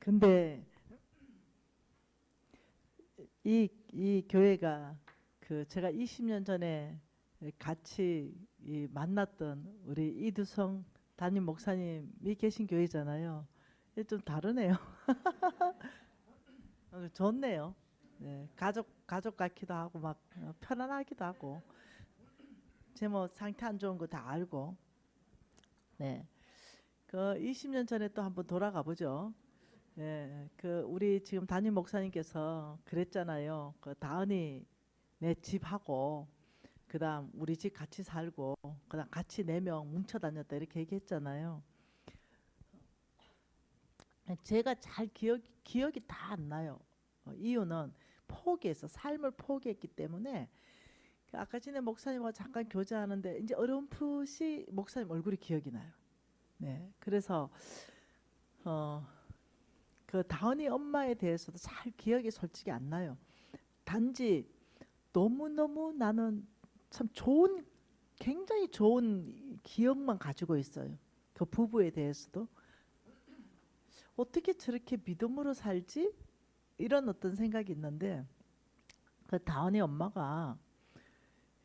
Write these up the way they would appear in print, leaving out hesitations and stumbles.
근데 이 교회가 그 제가 20년 전에 같이 만났던 우리 이두성 담임 목사님이 계신 교회잖아요. 이게 좀 다르네요. 좋네요. 네, 가족 같기도 하고 막 편안하기도 하고 제 뭐 상태 안 좋은 거 다 알고. 네, 그 20년 전에 또 한번 돌아가 보죠. 예, 그 우리 지금 담임 목사님께서 그랬잖아요. 그 다은이 내 집하고 그다음 우리 집 같이 살고 그다음 같이 4명 뭉쳐 다녔다 이렇게 얘기했잖아요. 제가 잘 기억이 다 안 나요. 이유는 포기해서 삶을 포기했기 때문에 그 아까 전에 목사님과 잠깐 교제하는데 이제 어렴풋이 목사님 얼굴이 기억이 나요. 네, 그래서 어, 그 다은이 엄마에 대해서도 잘 기억이 솔직히 안 나요. 단지 너무너무 나는 참 좋은, 굉장히 좋은 기억만 가지고 있어요. 그 부부에 대해서도. 어떻게 저렇게 믿음으로 살지? 이런 어떤 생각이 있는데, 그 다은이 엄마가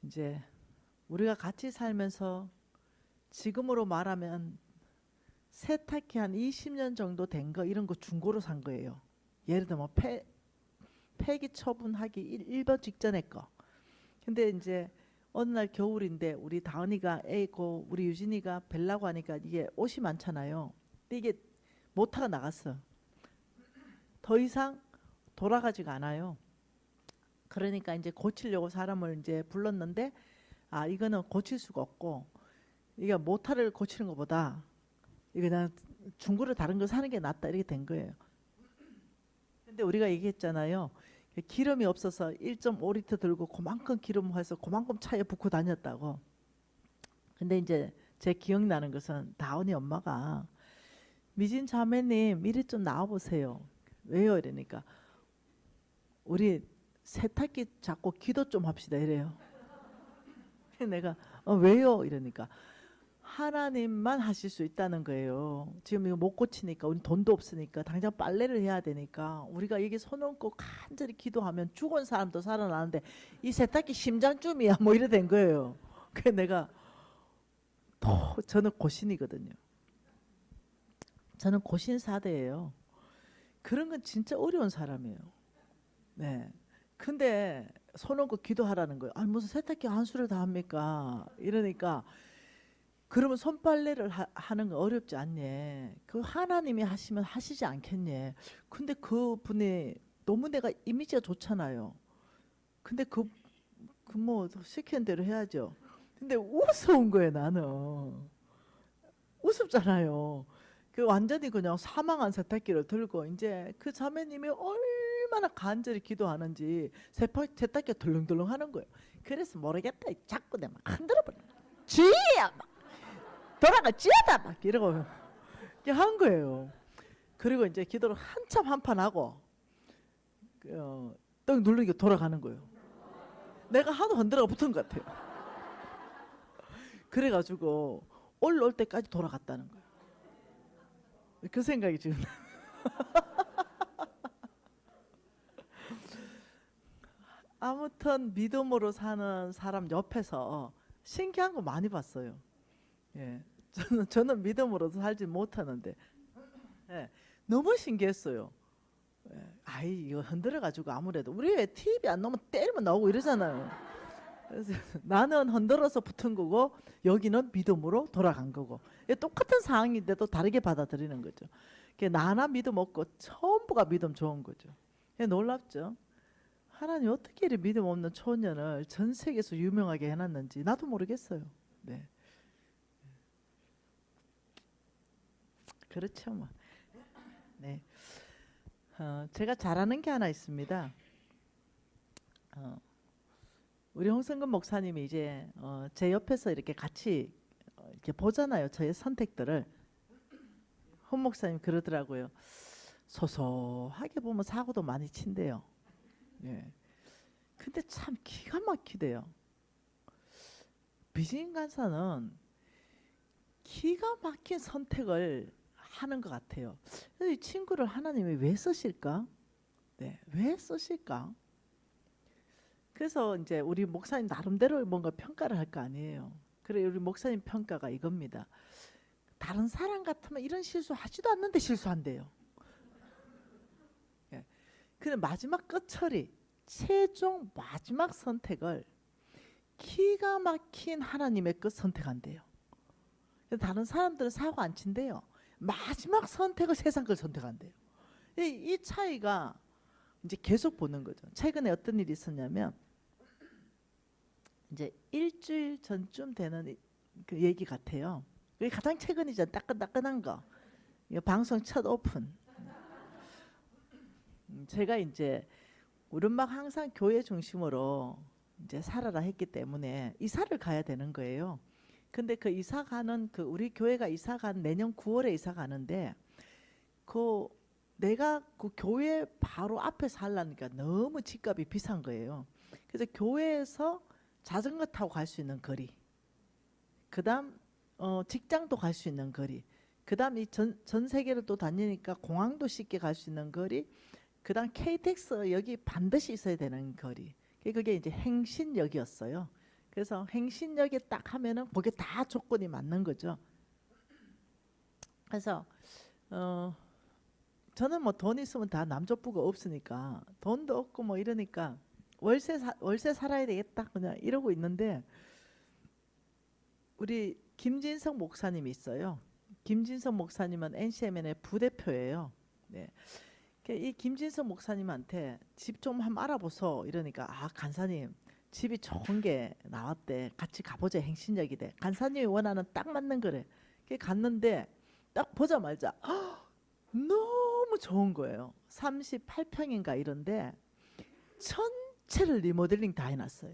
이제 우리가 같이 살면서 지금으로 말하면 세탁기 한 20년 정도 된 거, 이런 거 중고로 산 거예요. 예를 들면 폐기 처분하기 1번 직전에 거. 근데 이제 어느 날 겨울인데 우리 다은이가 애고 우리 유진이가 벨라고 하니까 이게 옷이 많잖아요. 근데 이게 모터가 나갔어. 더 이상 돌아가지가 않아요. 그러니까 이제 고치려고 사람을 이제 불렀는데, 아 이거는 고칠 수가 없고 이게 모터를 고치는 것보다 이거 그냥 중고로 다른 거 사는 게 낫다 이렇게 된 거예요. 근데 우리가 얘기했잖아요. 기름이 없어서 1.5리터 들고 그만큼 기름 해서 그만큼 차에 붓고 다녔다고. 근데 이제 제 기억나는 것은 다은이 엄마가 미진 자매님 이리 좀 나와보세요. 왜요? 이러니까 우리 세탁기 잡고 기도 좀 합시다 이래요. 내가 왜요? 이러니까 하나님만 하실 수 있다는 거예요. 지금 이거 못 고치니까 우리 돈도 없으니까 당장 빨래를 해야 되니까 우리가 여기 손 얹고 간절히 기도하면 죽은 사람도 살아나는데 이 세탁기 심장쯤이야 뭐 이래 된 거예요. 그래 내가 저는 고신이거든요. 저는 고신사대예요. 그런 건 진짜 어려운 사람이에요. 네. 근데 손 얹고 기도하라는 거예요. 아니 무슨 세탁기 한 수를 다 합니까? 이러니까 그러면 손빨래를 하는 거 어렵지 않니? 그 하나님이 하시면 하시지 않겠니? 근데 그 분이 너무 내가 이미지가 좋잖아요. 근데 그 뭐 시키는 대로 해야죠. 근데 우스운 거예요, 나는. 우습잖아요. 그 완전히 그냥 사망한 세탁기를 들고 이제 그 자매님이 얼마나 간절히 기도하는지 세탁기가 덜렁덜렁 하는 거예요. 그래서 모르겠다. 자꾸 내가 막 흔들어 버려. 쥐야! 막 돌아가 쥐야다! 막 이러고 이렇게 한 거예요. 그리고 이제 기도를 한참 한판 하고 떡 누르니까 돌아가는 거예요. 내가 하도 흔들어가 붙은 것 같아요. 그래가지고 올라올 때까지 돌아갔다는 거예요. 그 생각이 지금. 아무튼 믿음으로 사는 사람 옆에서 신기한 거 많이 봤어요. 예. 저는 믿음으로 살지 못하는데, 예. 너무 신기했어요. 예. 아이, 이거 흔들어가지고 아무래도, 우리 왜 TV 안 나오면 때리면 나오고 이러잖아요. 그래서 나는 흔들어서 붙은 거고, 여기는 믿음으로 돌아간 거고. 똑같은 상황인데도 다르게 받아들이는 거죠. 나 하나 믿음 없고, 전부가 믿음 좋은 거죠. 놀랍죠? 하나님 어떻게 이렇게 믿음 없는 초년을 전 세계에서 유명하게 해놨는지 나도 모르겠어요. 네. 그렇죠, 뭐. 네. 제가 잘하는 게 하나 있습니다. 어, 우리 홍성근 목사님이 이제 제 옆에서 이렇게 같이 이렇게 보잖아요. 저의 선택들을. 홍 목사님 그러더라고요. 소소하게 보면 사고도 많이 친대요. 예. 근데 참 기가 막히대요. 비즈니스 간사는 기가 막힌 선택을 하는 것 같아요. 이 친구를 하나님이 왜 쓰실까? 네, 왜 쓰실까? 그래서 이제 우리 목사님 나름대로 뭔가 평가를 할 거 아니에요. 그래 우리 목사님 평가가 이겁니다. 다른 사람 같으면 이런 실수 하지도 않는데 실수한대요. 예. 근데 마지막 끝처리, 최종 마지막 선택을 기가 막힌 하나님의 끝 선택한대요. 다른 사람들은 사고 안 친대요. 마지막 선택을 세상 걸 선택한대요. 이 차이가 이제 계속 보는 거죠. 최근에 어떤 일이 있었냐면 이제 일주일 전쯤 되는 그 얘기 같아요. 그게 가장 최근이죠. 따끈따끈한 거. 이거 방송 첫 오픈. 제가 이제 우리 엄마가 항상 교회 중심으로 이제 살아라 했기 때문에 이사를 가야 되는 거예요. 근데 그 이사 가는 그 우리 교회가 이사 간 내년 9월에 이사 가는데 그 내가 그 교회 바로 앞에 살라니까 너무 집값이 비싼 거예요. 그래서 교회에서 자전거 타고 갈 수 있는 거리, 그다음 직장도 갈 수 있는 거리, 그다음 이 전 세계를 또 다니니까 공항도 쉽게 갈 수 있는 거리, 그다음 KTX 여기 반드시 있어야 되는 거리. 그게 이제 행신역이었어요. 그래서 행신역에 딱 하면은 그게 다 조건이 맞는 거죠. 그래서 저는 뭐 돈 있으면 다 남조부가 없으니까 돈도 없고 뭐 이러니까 월세 살아야 되겠다 그냥 이러고 있는데 우리 김진석 목사님이 있어요. 김진석 목사님은 NCMN의 부대표예요. 네. 이 김진석 목사님한테 집 좀 한번 알아보소 이러니까 아 간사님 집이 좋은 게 나왔대. 같이 가보자. 행신역이대. 간사님이 원하는 딱 맞는 거래. 갔는데 딱 보자마자 너무 좋은 거예요. 38평인가 이런데 전체를 리모델링 다 해놨어요.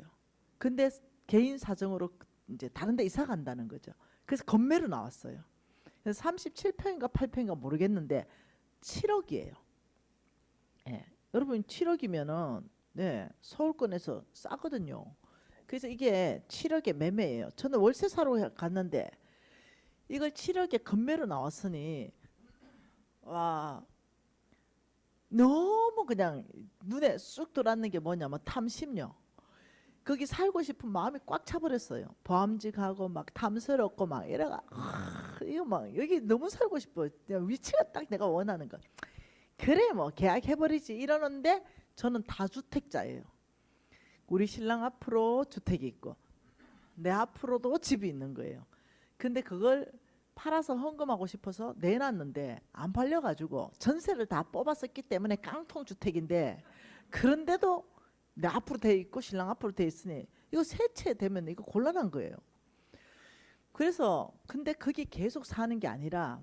근데 개인 사정으로 이제 다른 데 이사 간다는 거죠. 그래서 건매로 나왔어요. 그래서 37평인가 8평인가 모르겠는데 7억이에요. 예. 여러분 7억이면은 네, 서울권에서 싸거든요. 그래서 이게 7억에 매매예요. 저는 월세 사러 갔는데 이걸 7억에 건매로 나왔으니 와 너무 그냥 눈에 쑥 들어왔는 게 뭐냐면 탐심요. 거기 살고 싶은 마음이 꽉 차버렸어요. 보암직하고 막 탐스럽고 막 이래가 이거 막 여기 너무 살고 싶어. 위치가 딱 내가 원하는 거. 그래 뭐 계약해버리지 이러는데 저는 다주택자예요. 우리 신랑 앞으로 주택이 있고 내 앞으로도 집이 있는 거예요. 근데 그걸 팔아서 헌금하고 싶어서 내놨는데 안 팔려가지고 전세를 다 뽑았었기 때문에 깡통 주택인데 그런데도 내 앞으로 돼 있고 신랑 앞으로 돼 있으니 이거 세 채 되면 이거 곤란한 거예요. 그래서 근데 거기 계속 사는 게 아니라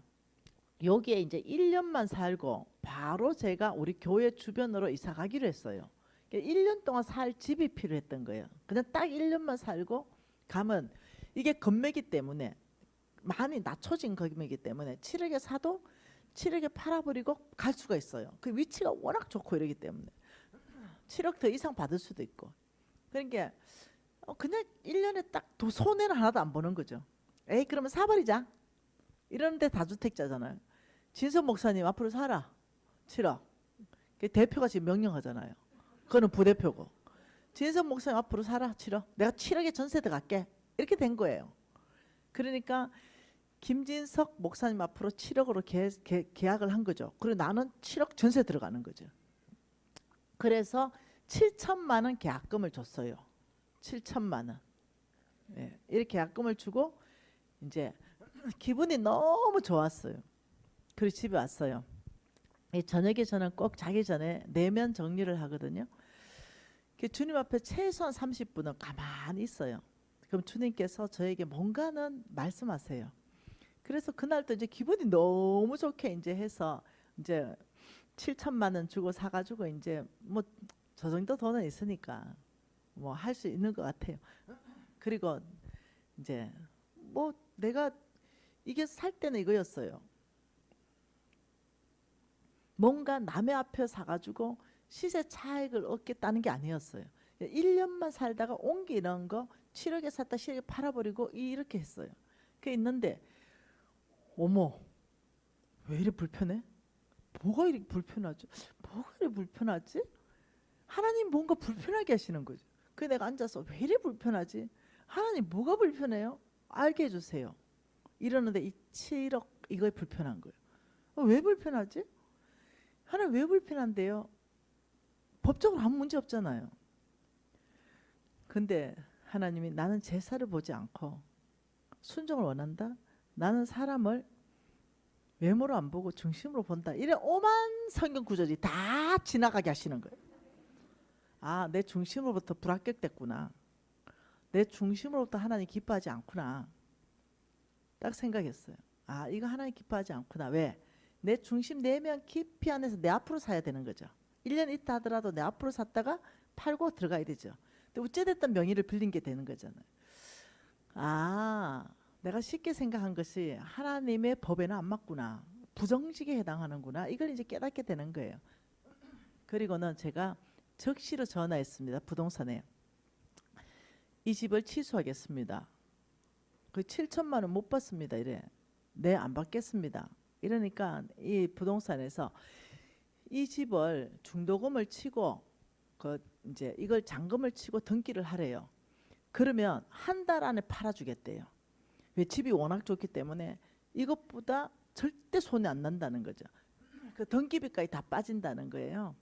여기에 이제 1년만 살고 바로 제가 우리 교회 주변으로 이사 가기로 했어요. 1년 동안 살 집이 필요했던 거예요. 그냥 딱 1년만 살고 가면 이게 건매기 때문에 많이 낮춰진 금액이기 때문에 7억에 사도 7억에 팔아버리고 갈 수가 있어요. 그 위치가 워낙 좋고 이러기 때문에 7억 더 이상 받을 수도 있고. 그러니까 그냥 1년에 딱 손해는 하나도 안 보는 거죠. 에이 그러면 사버리자. 이러는데 다주택자잖아요. 진선 목사님 앞으로 사라. 7억. 대표가 지금 명령하잖아요. 그거는 부대표고. 진선 목사님 앞으로 사라. 7억. 내가 7억에 전세 들어갈게. 이렇게 된 거예요. 그러니까 김진석 목사님 앞으로 7억으로 계약을 한 거죠. 그리고 나는 7억 전세 들어가는 거죠. 그래서 7천만 원 계약금을 줬어요. 7천만 원. 네, 이렇게 계약금을 주고 이제 기분이 너무 좋았어요. 그리고 집에 왔어요. 저녁에 저는 꼭 자기 전에 내면 정리를 하거든요. 주님 앞에 최소한 30분은 가만히 있어요. 그럼 주님께서 저에게 뭔가는 말씀하세요. 그래서 그날도 이제 기분이 너무 좋게 이제 해서 이제 7천만 원 주고 사가지고 이제 뭐 저 정도 돈은 있으니까 뭐 할 수 있는 것 같아요. 그리고 이제 뭐 내가 이게 살 때는 이거였어요. 뭔가 남의 앞에 사가지고 시세 차익을 얻겠다는 게 아니었어요. 1년만 살다가 옮기는 거 7억에 샀다 7억에 팔아버리고 이렇게 했어요. 그게 있는데 어머 왜 이리 불편해? 뭐가 이렇게 불편하지? 뭐가 이리 불편하지? 하나님 뭔가 불편하게 하시는 거죠. 그 내가 앉아서 왜 이리 불편하지? 하나님 뭐가 불편해요? 알게 해주세요. 이러는데 이 7억 이거에 불편한 거예요. 왜 불편하지? 하나님 왜 불편한데요? 법적으로 아무 문제 없잖아요. 근데 하나님이 나는 제사를 보지 않고 순종을 원한다. 나는 사람을 외모로 안 보고 중심으로 본다. 이래 오만 성경 구절이 다 지나가게 하시는 거예요. 아, 내 중심으로부터 불합격됐구나. 내 중심으로부터 하나님 기뻐하지 않구나. 딱 생각했어요. 아, 이거 하나님 기뻐하지 않구나. 왜? 내 중심 내면 깊이 안에서 내 앞으로 사야 되는 거죠. 1년 있다 하더라도 내 앞으로 샀다가 팔고 들어가야 되죠. 근데 어찌됐든 명의를 빌린 게 되는 거잖아요. 아, 내가 쉽게 생각한 것이 하나님의 법에는 안 맞구나. 부정직에 해당하는구나. 이걸 이제 깨닫게 되는 거예요. 그리고는 제가 적시로 전화했습니다. 부동산에. 이 집을 취소하겠습니다. 그 7천만 원 못 받습니다. 이래. 네, 안 받겠습니다. 이러니까 이 부동산에서 이 집을 중도금을 치고 그 이제 이걸 잔금을 치고 등기를 하래요. 그러면 한 달 안에 팔아주겠대요. 왜? 집이 워낙 좋기 때문에 이것보다 절대 손해 안 난다는 거죠. 그 등기비까지 다 빠진다는 거예요.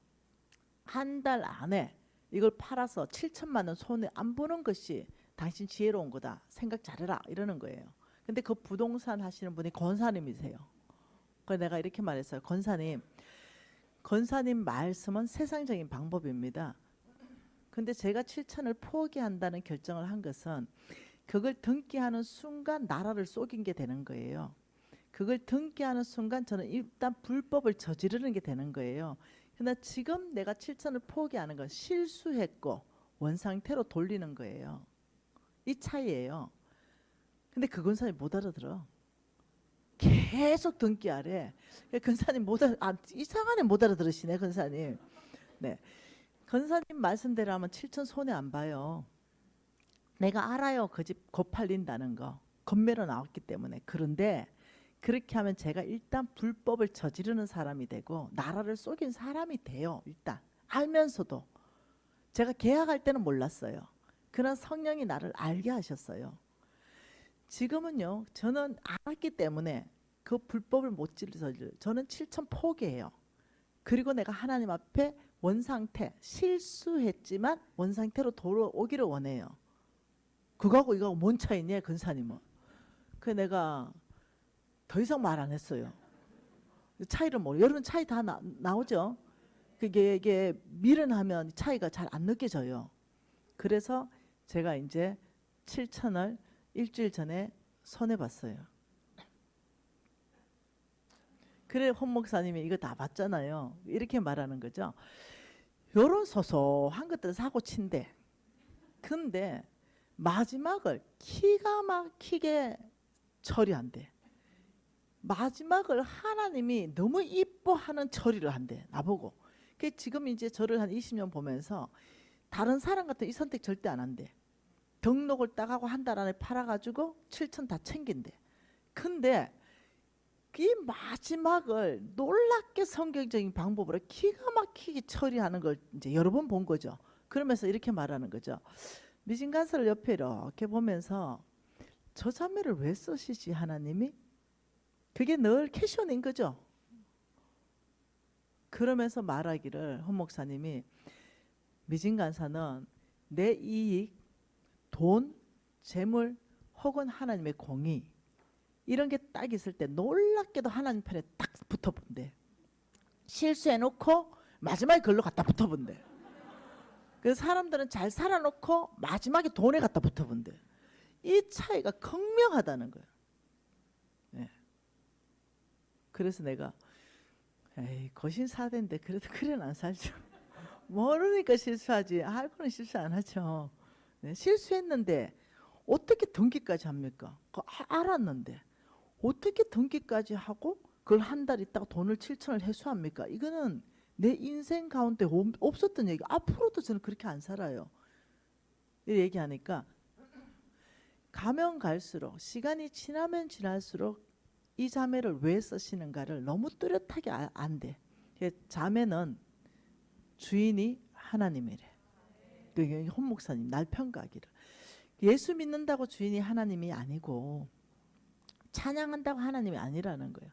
한 달 안에 이걸 팔아서 7천만 원 손해 안 보는 것이 당신 지혜로운 거다. 생각 잘해라. 이러는 거예요. 근데 그 부동산 하시는 분이 권사님이세요. 그래서 내가 이렇게 말했어요. 권사님 말씀은 세상적인 방법입니다. 근데 제가 7천을 포기한다는 결정을 한 것은 그걸 등기하는 순간 나라를 속인 게 되는 거예요. 그걸 등기하는 순간 저는 일단 불법을 저지르는 게 되는 거예요. 그러나 지금 내가 7천을 포기하는 건 실수했고 원상태로 돌리는 거예요. 이 차이예요. 근데 그 권사님 못 알아들어. 계속 등기하래. 권사님 이상하네 못 알아들으시네 권사님. 네, 권사님 말씀대로 하면 7천 손해 안 봐요. 내가 알아요. 그 집 곧 팔린다는 거. 건매로 나왔기 때문에. 그런데 그렇게 하면 제가 일단 불법을 저지르는 사람이 되고 나라를 속인 사람이 돼요. 일단 알면서도 제가 계약할 때는 몰랐어요. 그런 성령이 나를 알게 하셨어요. 지금은요. 저는 알았기 때문에 그 불법을 못 저지르. 저는 7천 포기해요. 그리고 내가 하나님 앞에 원상태 실수했지만 원상태로 돌아오기를 원해요. 그거하고 이거하고 뭔 차이냐 근사님은. 그 내가 더 이상 말 안 했어요. 차이를 여러분 차이 다 나오죠. 이게 미련하면 차이가 잘 안 느껴져요. 그래서 제가 이제 7천을 일주일 전에 손해봤어요. 그래 홍 목사님이 이거 다 봤잖아요. 이렇게 말하는 거죠. 요런 소소한 것들 사고 친대. 근데 마지막을 기가 막히게 처리한대. 마지막을 하나님이 너무 이뻐하는 처리를 한대. 나보고. 지금 이제 저를 한 20년 보면서 다른 사람 같은 이 선택 절대 안 한대. 등록을 딱 하고 한 달 안에 팔아가지고 7천 다 챙긴대. 근데 이 마지막을 놀랍게 성경적인 방법으로 기가 막히게 처리하는 걸 이제 여러 번 본 거죠. 그러면서 이렇게 말하는 거죠. 미진간서를 옆에 이렇게 보면서 저 자매를 왜 쓰시지 하나님이? 그게 늘 캐션인 거죠. 그러면서 말하기를 홍 목사님이 미진간사는 내 이익, 돈, 재물 혹은 하나님의 공의 이런 게 딱 있을 때 놀랍게도 하나님 편에 딱 붙어본대. 실수해놓고 마지막에 그걸로 갖다 붙어본대. 그래서 사람들은 잘 살아놓고 마지막에 돈에 갖다 붙어본대. 이 차이가 극명하다는 거예요. 네. 그래서 내가 에이 거신사대인데 그래도 그래는 안 살죠. 모르니까 실수하지. 알고는 실수 안 하죠. 네. 실수했는데 어떻게 등기까지 합니까? 알았는데 어떻게 등기까지 하고 그걸 한 달 있다가 돈을 7천을 회수합니까? 이거는 내 인생 가운데 없었던 얘기. 앞으로도 저는 그렇게 안 살아요. 이 얘기하니까 가면 갈수록 시간이 지나면 지날수록 이 자매를 왜 쓰시는가를 너무 뚜렷하게 안 돼. 자매는 주인이 하나님이래. 그 혼 목사님 날 평가하기를. 예수 믿는다고 주인이 하나님이 아니고 찬양한다고 하나님이 아니라는 거예요.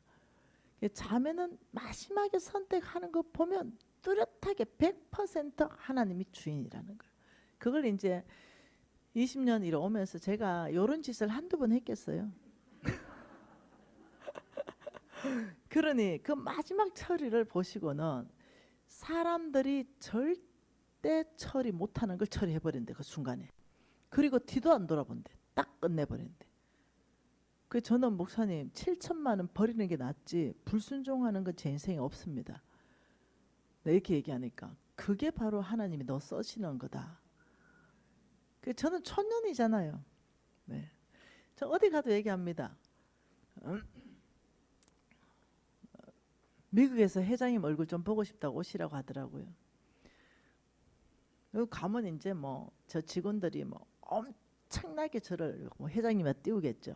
자매는 마지막에 선택하는 거 보면 뚜렷하게 100% 하나님이 주인이라는 거예요. 그걸 이제 20년 이러면서 제가 이런 짓을 한두 번 했겠어요. 그러니 그 마지막 처리를 보시고는 사람들이 절대 처리 못하는 걸 처리해버린대, 그 순간에. 그리고 뒤도 안 돌아본대. 딱 끝내버린대. 그 저는 목사님 7천만 원 버리는 게 낫지 불순종하는 건 제 인생에 없습니다. 네, 이렇게 얘기하니까 그게 바로 하나님이 너 써시는 거다. 저는 천년이잖아요. 네. 저 어디 가도 얘기합니다. 미국에서 회장님 얼굴 좀 보고 싶다고 오시라고 하더라고요. 가면 이제 뭐 저 직원들이 뭐 엄청나게 저를 뭐 회장님한테 띄우겠죠.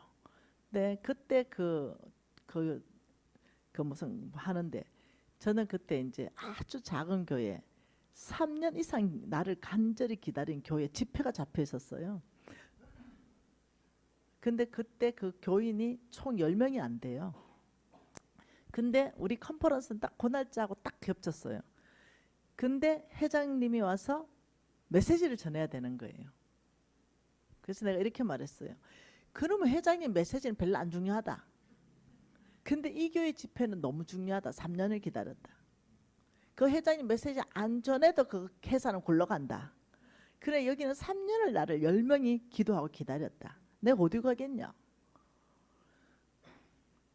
네, 그때 그 무슨 하는데 저는 그때 이제 아주 작은 교회 3년 이상 나를 간절히 기다린 교회 집회가 잡혀 있었어요. 근데 그때 그 교인이 총 10명이 안 돼요. 근데 우리 컨퍼런스는 딱 그 날짜하고 딱 겹쳤어요. 근데 회장님이 와서 메시지를 전해야 되는 거예요. 그래서 내가 이렇게 말했어요. 그러면 회장님 메시지는 별로 안 중요하다. 근데 이 교회 집회는 너무 중요하다. 3년을 기다렸다. 그 회장님 메시지 안 전해도 그 회사는 굴러간다. 그래, 여기는 3년을 나를 10명이 기도하고 기다렸다. 내가 어디 가겠냐.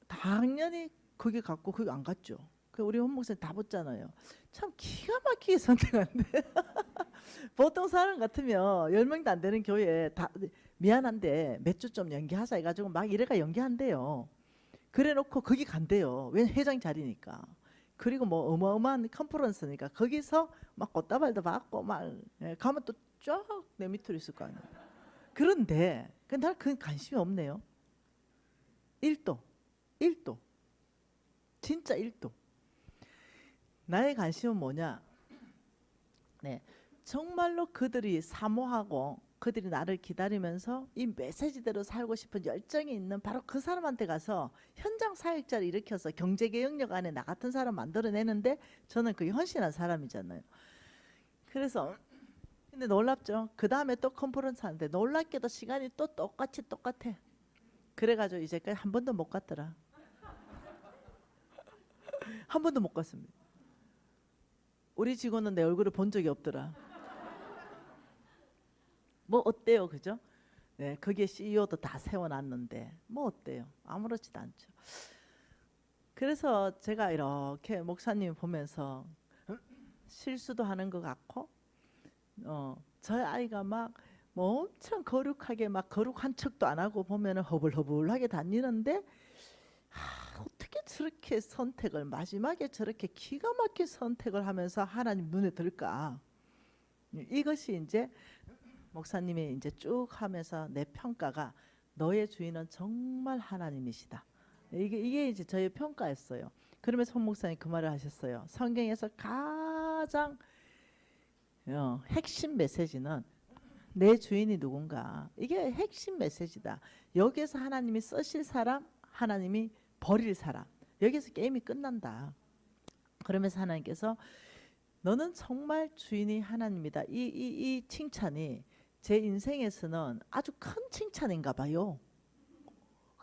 당연히 거기 갔고 거기 안 갔죠. 우리 혼 목사님 다 봤잖아요. 참 기가 막히게 선택한데. 보통 사람 같으면 10명도 안 되는 교회에 다 미안한데 몇 주 좀 연기하자 해가지고 막 이래가 연기한대요. 그래 놓고 거기 간대요. 왜 회장 자리니까. 그리고 뭐 어마어마한 컨퍼런스니까 거기서 막 꽃다발도 받고 막 가면 또 쫙 내 밑으로 있을 거 아니에요. 그런데 난 그건 관심이 없네요. 1도 진짜 1도. 나의 관심은 뭐냐. 네, 정말로 그들이 사모하고 그들이 나를 기다리면서 이 메시지대로 살고 싶은 열정이 있는 바로 그 사람한테 가서 현장 사역자를 일으켜서 경제개혁력 안에 나 같은 사람 만들어내는데 저는 그게 헌신한 사람이잖아요. 그래서 근데 놀랍죠. 그 다음에 또 컨퍼런스 하는데 놀랍게도 시간이 또 똑같아. 그래가지고 이제까지 한 번도 못 갔더라. 한 번도 못 갔습니다. 우리 직원은 내 얼굴을 본 적이 없더라. 뭐 어때요, 그죠? 네, 거기에 CEO도 다 세워놨는데 뭐 어때요? 아무렇지도 않죠. 그래서 제가 이렇게 목사님 보면서 실수도 하는 것 같고, 저희 아이가 막 뭐 엄청 거룩하게 막 거룩한 척도 안 하고 보면은 허불허불하게 다니는데 어떻게 저렇게 선택을 마지막에 저렇게 기가 막힌 선택을 하면서 하나님 눈에 들까? 이것이 이제 목사님이 이제 쭉 하면서 내 평가가 너의 주인은 정말 하나님이시다. 이게 이제 저의 평가였어요. 그러면서 홍 목사님 그 말을 하셨어요. 성경에서 가장 핵심 메시지는 내 주인이 누군가. 이게 핵심 메시지다. 여기에서 하나님이 쓰실 사람, 하나님이 버릴 사람. 여기서 게임이 끝난다. 그러면서 하나님께서 너는 정말 주인이 하나님이다. 이 칭찬이 제 인생에서는 아주 큰 칭찬인가 봐요.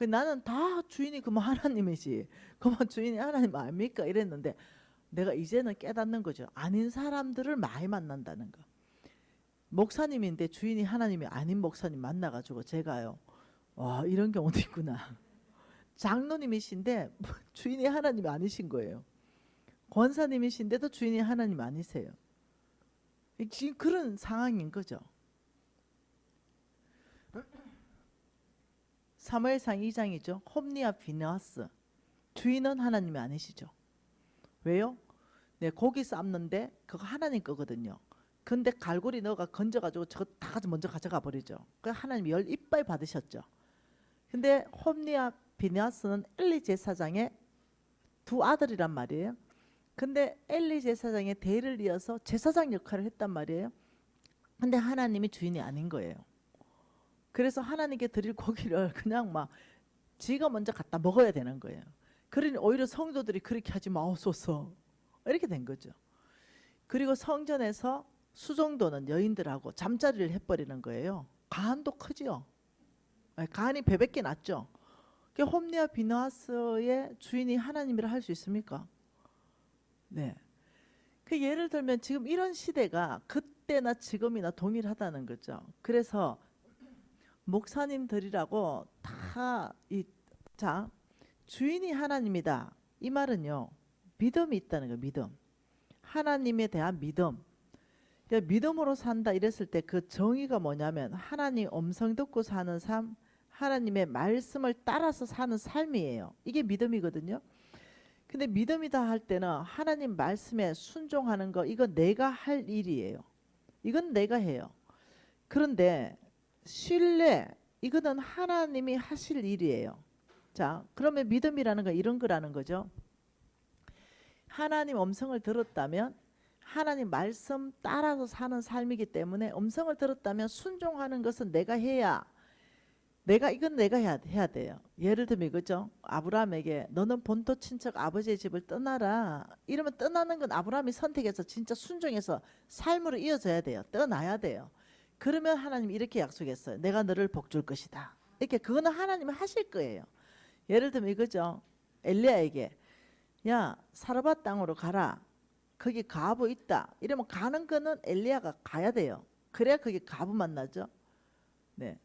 나는 다 주인이 그만 하나님이지. 그만 주인이 하나님 아닙니까? 이랬는데 내가 이제는 깨닫는 거죠. 아닌 사람들을 많이 만난다는 거. 목사님인데 주인이 하나님이 아닌 목사님 만나가지고 제가요. 와, 이런 경우도 있구나. 장로님이신데 주인이 하나님이 아니신 거예요. 권사님이신데도 주인이 하나님 아니세요. 지금 그런 상황인 거죠. 사무엘상 2장이죠. 홈리와 비느하스. 주인은 하나님이 아니시죠. 왜요? 네, 고기 삶는데 그거 하나님 거거든요. 근데 갈고리 넣어가 건져가지고 저거 다 먼저 가져가 버리죠. 그 하나님 열 이빨 받으셨죠. 근데 홈리와 비느하스는 엘리 제사장의 두 아들이란 말이에요. 근데 엘리 제사장의 대를 이어서 제사장 역할을 했단 말이에요. 근데 하나님이 주인이 아닌 거예요. 그래서 하나님께 드릴 고기를 그냥 막 지가 먼저 갖다 먹어야 되는 거예요. 그러니 오히려 성도들이 그렇게 하지 마옵소서 이렇게 된 거죠. 그리고 성전에서 수종도는 여인들하고 잠자리를 해버리는 거예요. 가한도 크지요. 가한이 배밖에 났죠. 홈리와 비느하스의 주인이 하나님이라 할 수 있습니까? 네. 그 예를 들면 지금 이런 시대가 그때나 지금이나 동일하다는 거죠. 그래서 목사님들이라고 자, 주인이 하나님이다. 이 말은요, 믿음이 있다는 거예요. 믿음. 하나님에 대한 믿음. 그러니까 믿음으로 산다 이랬을 때 그 정의가 뭐냐면 하나님 음성 듣고 사는 삶, 하나님의 말씀을 따라서 사는 삶이에요. 이게 믿음이거든요. 근데 믿음이다 할 때는 하나님 말씀에 순종하는 거, 이거 내가 할 일이에요. 이건 내가 해요. 그런데 신뢰, 이거는 하나님이 하실 일이에요. 자, 그러면 믿음이라는 건 이런 거라는 거죠. 하나님 음성을 들었다면 하나님 말씀 따라서 사는 삶이기 때문에 음성을 들었다면 순종하는 것은 내가 해야, 이건 내가 해야 돼요. 예를 들면 이거죠. 아브라함에게 너는 본토 친척 아버지의 집을 떠나라. 이러면 떠나는 건 아브라함이 선택해서 진짜 순종해서 삶으로 이어져야 돼요. 떠나야 돼요. 그러면 하나님이 이렇게 약속했어요. 내가 너를 복줄 것이다. 이렇게 그거는 하나님이 하실 거예요. 예를 들면 이거죠. 엘리야에게 야 사르밧 땅으로 가라. 거기 가부 있다. 이러면 가는 거는 엘리야가 가야 돼요. 그래야 거기 가부 만나죠. 네.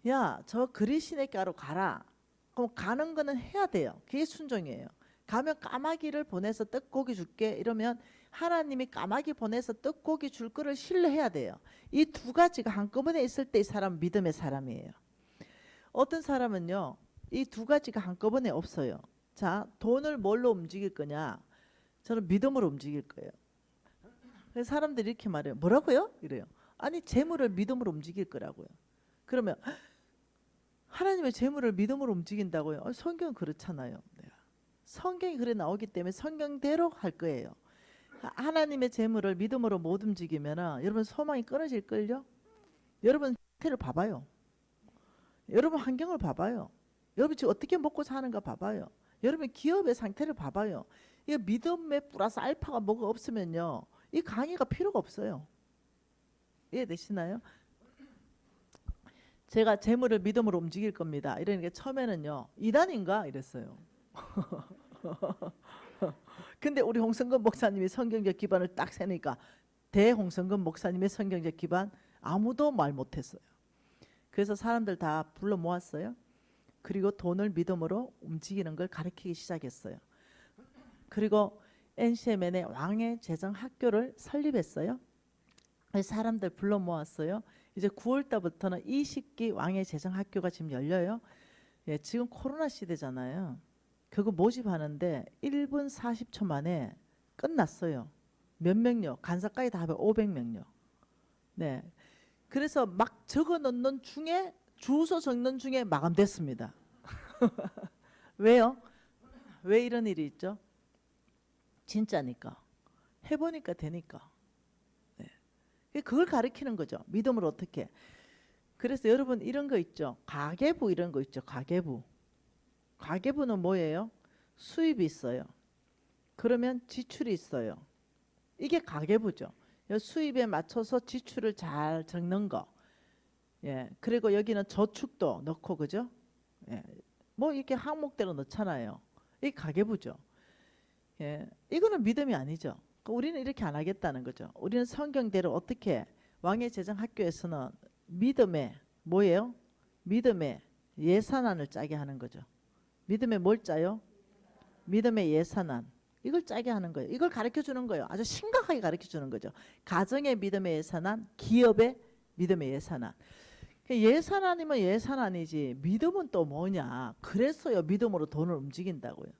야 저 그리시네가로 가라. 그럼 가는 거는 해야 돼요. 그게 순종이에요. 가면 까마귀를 보내서 떡고기 줄게 이러면 하나님이 까마귀 보내서 떡고기 줄 거를 신뢰해야 돼요. 이 두 가지가 한꺼번에 있을 때 이 사람은 믿음의 사람이에요. 어떤 사람은요, 이 두 가지가 한꺼번에 없어요. 자, 돈을 뭘로 움직일 거냐? 저는 믿음으로 움직일 거예요. 그래서 사람들이 이렇게 말해요. 뭐라고요? 이래요. 아니 재물을 믿음으로 움직일 거라고요. 그러면 하나님의 재물을 믿음으로 움직인다고요? 성경은 그렇잖아요. 성경이 그래 나오기 때문에 성경대로 할 거예요. 하나님의 재물을 믿음으로 못 움직이면 여러분 소망이 끊어질걸요? 여러분 상태를 봐봐요. 여러분 환경을 봐봐요. 여러분 지금 어떻게 먹고 사는가 봐봐요. 여러분 기업의 상태를 봐봐요. 이 믿음의 플러스 알파가 뭐가 없으면요, 이 강의가 필요가 없어요. 이해되시나요? 제가 재물을 믿음으로 움직일 겁니다. 이러니까 처음에는요, 이단인가 이랬어요. 근데 우리 홍성근 목사님이 성경적 기반을 딱 세니까 대홍성근 목사님의 성경적 기반 아무도 말 못했어요. 그래서 사람들 다 불러 모았어요. 그리고 돈을 믿음으로 움직이는 걸 가르치기 시작했어요. 그리고 NCMN의 왕의 재정 학교를 설립했어요. 사람들 불러 모았어요. 이제 9월 달부터는 20기 왕의 재정 학교가 지금 열려요. 예, 지금 코로나 시대잖아요. 그거 모집하는데 1분 40초 만에 끝났어요. 몇 명요? 간사까지 다 하면 500명요. 네. 그래서 막 적어 넣는 중에, 주소 적는 중에 마감됐습니다. 왜요? 왜 이런 일이 있죠? 진짜니까. 해보니까 되니까. 네. 그걸 가르치는 거죠. 믿음을 어떻게. 그래서 여러분 이런 거 있죠. 가계부 이런 거 있죠. 가계부. 가계부는 뭐예요? 수입이 있어요. 그러면 지출이 있어요. 이게 가계부죠. 수입에 맞춰서 지출을 잘 적는 거. 예. 그리고 여기는 저축도 넣고, 그죠? 예. 뭐 이렇게 항목대로 넣잖아요. 이게 가계부죠. 예. 이거는 믿음이 아니죠. 우리는 이렇게 안 하겠다는 거죠. 우리는 성경대로 어떻게, 왕의 재정 학교에서는 믿음의 뭐예요? 믿음의 예산안을 짜게 하는 거죠. 믿음의 뭘 짜요? 믿음의 예산안. 이걸 짜게 하는 거예요. 이걸 가르쳐 주는 거예요. 아주 심각하게 가르쳐 주는 거죠. 가정의 믿음의 예산안, 기업의 믿음의 예산안. 예산안이면 예산안이지 믿음은 또 뭐냐. 그래서요 믿음으로 돈을 움직인다고요.